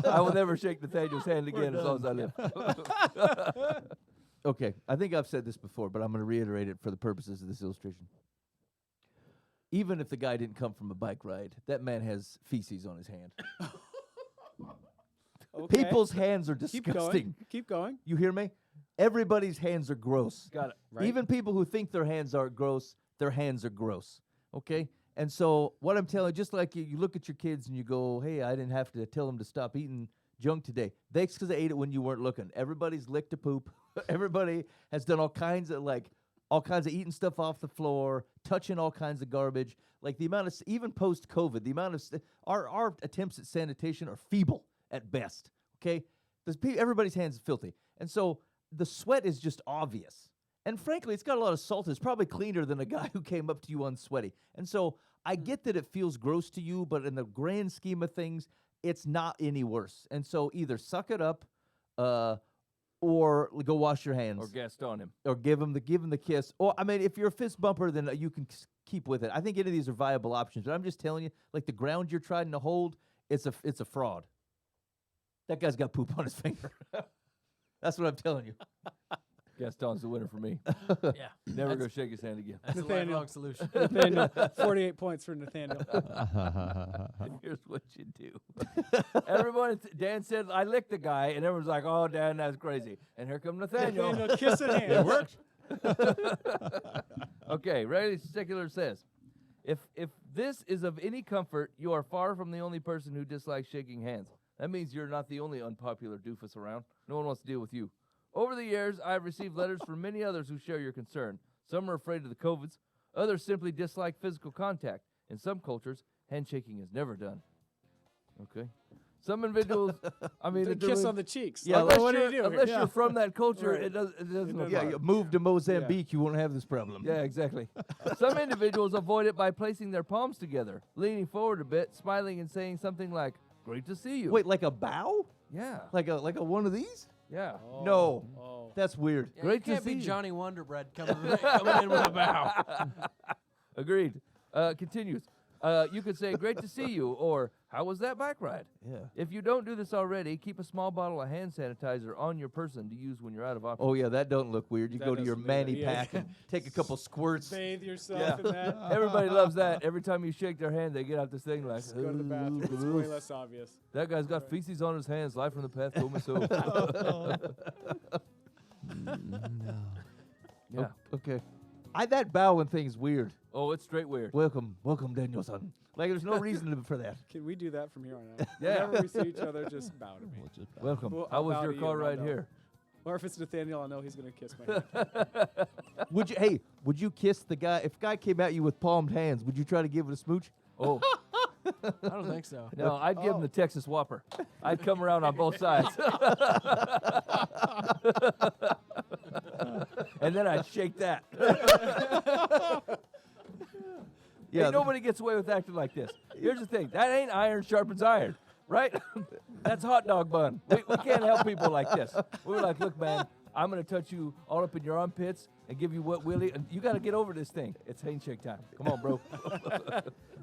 S2: I will never shake Nathaniel's hand again as long as I live.
S3: Okay, I think I've said this before, but I'm going to reiterate it for the purposes of this illustration. Even if the guy didn't come from a bike ride, that man has feces on his hand.
S4: Okay.
S3: People's hands are
S4: Keep
S3: disgusting.
S4: going. Keep going.
S3: You hear me? Everybody's hands are gross.
S2: Got it.
S4: Right.
S3: Even people who think their hands are gross, their hands are gross. Okay? And so what I'm telling, just like you look at your kids and you go, hey, I didn't have to tell them to stop eating junk today. That's because they ate it when you weren't looking. Everybody's licked a poop. Everybody has done all kinds of eating stuff off the floor, touching all kinds of garbage. Like the amount of, even post-COVID, the amount of, our attempts at sanitation are feeble at best. Okay? Everybody's hands are filthy. And so the sweat is just obvious. And frankly, it's got a lot of salt. It's probably cleaner than a guy who came up to you unsweaty. And so I get that it feels gross to you, but in the grand scheme of things, it's not any worse. And so either suck it up, or go wash your hands,
S2: Or Gaston him.
S3: or give him the kiss. Or I mean, if you're a fist bumper, then you can keep with it. I think any of these are viable options. But I'm just telling you, like the ground you're trying to hold, it's a fraud. That guy's got poop on his finger. That's what I'm telling you.
S2: Gaston's the winner for me.
S6: Yeah.
S2: Never go shake his hand again.
S6: That's a
S4: Nathaniel.
S6: lifelong solution.
S4: Nathaniel, 48 points for Nathaniel.
S2: Here's what you do. Everyone, Dan said, I licked the guy, and everyone's like, oh, Dan, that's crazy. And here comes Nathaniel.
S4: Nathaniel, kiss in hand. It worked.
S2: Okay, Riley Secular says, if this is of any comfort, you are far from the only person who dislikes shaking hands. That means you're not the only unpopular doofus around. No one wants to deal with you. Over the years, I have received letters from many others who share your concern. Some are afraid of the COVIDs. Others simply dislike physical contact. In some cultures, handshaking is never done. Okay. Some individuals, I mean,
S4: The kiss on the cheeks.
S3: Yeah,
S4: Like,
S2: unless
S4: what do
S2: you're,
S4: you do?
S2: unless
S4: here?
S2: you're from that culture,
S4: Right.
S2: it doesn't
S4: doesn't
S3: Yeah,
S2: apply.
S3: you move to Mozambique, you won't have this problem.
S2: Yeah, exactly. Some individuals avoid it by placing their palms together, leaning forward a bit, smiling and saying something like, "Great to see you."
S3: Wait, like a bow?
S2: Yeah.
S3: Like a one of these?
S2: Yeah.
S3: No.
S4: Oh.
S3: That's weird.
S6: Yeah,
S2: Great to
S6: you can't
S2: see
S6: be
S2: you.
S6: Johnny Wonderbread coming in with a bow.
S2: Agreed. Continues. You could say, "Great to see you," or How was that bike ride?
S3: Yeah.
S2: If you don't do this already, keep a small bottle of hand sanitizer on your person to use when you're out of office.
S3: Oh, yeah, that don't look weird. You
S4: That
S3: go to your
S4: doesn't do that,
S3: Manny
S4: yeah.
S3: pack and take a couple squirts.
S4: Bathe yourself in that.
S2: Everybody loves that. Every time you shake their hand, they get out this thing like,
S4: Just go to the bathroom. It's way less obvious.
S2: that guy's got feces on his hands. Life from the path told me so. Yeah.
S3: Okay. That bowing thing's weird.
S2: Oh, it's straight weird.
S3: Welcome, Daniel-san. Like, there's no reason for that.
S4: Can we do that from here on out?
S2: Yeah.
S4: Whenever we see each other, just bow to me.
S2: Welcome.
S4: Well,
S2: How
S4: I'll
S2: was
S4: bow
S2: your
S4: to you
S2: car
S4: and I'll
S2: ride
S4: know.
S2: here?
S4: Or if it's Nathaniel, I know he's going to kiss my hand.
S3: Would you kiss the guy? If a guy came at you with palmed hands, would you try to give it a smooch?
S2: Oh,
S6: I don't think so.
S2: no, I'd give him the Texas Whopper. I'd come around on both sides. And then I'd shake that.
S3: Yeah.
S2: Hey, nobody gets away with acting like this. Here's the thing. That ain't iron sharpens iron, right? That's hot dog bun. We can't help people like this. We were like, look, man, I'm going to touch you all up in your armpits and give you what Willie. And you got to get over this thing. It's handshake time. Come on, bro.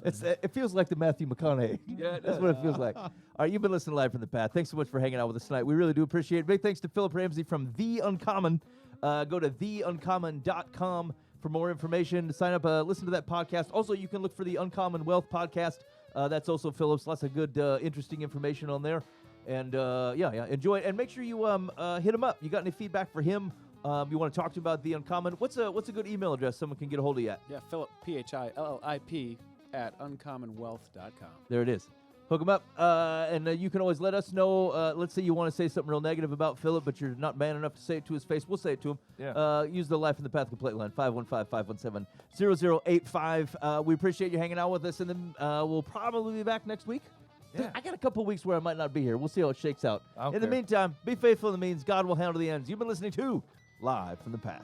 S3: It feels like the Matthew McConaughey.
S2: Yeah, it
S3: That's
S2: does.
S3: what it feels like. All right, you've been listening live from the path. Thanks so much for hanging out with us tonight. We really do appreciate it. Big thanks to Phillip Ramsay from The Uncommon. Go to theuncommon.com for more information. Sign up, listen to that podcast. Also, you can look for the Uncommon Wealth podcast. That's also Phillip's. Lots of good, interesting information on there. And enjoy it. And make sure you hit him up. You got any feedback for him? You want to talk to him about The Uncommon? What's a good email address someone can get a hold of you at?
S4: Yeah, Phillip, Phillip, at uncommonwealth.com.
S3: There it is. Hook him up, and you can always let us know. Let's say you want to say something real negative about Phillip, but you're not man enough to say it to his face. We'll say it to him.
S2: Yeah.
S3: Use the Life in the Path complaint line, 515-517-0085. We appreciate you hanging out with us, and then we'll probably be back next week.
S2: Yeah.
S3: I got a couple weeks where I might not be here. We'll see how it shakes out.
S2: I don't
S3: In the
S2: care.
S3: meantime, be faithful in the means. God will handle the ends. You've been listening to Live from the Path.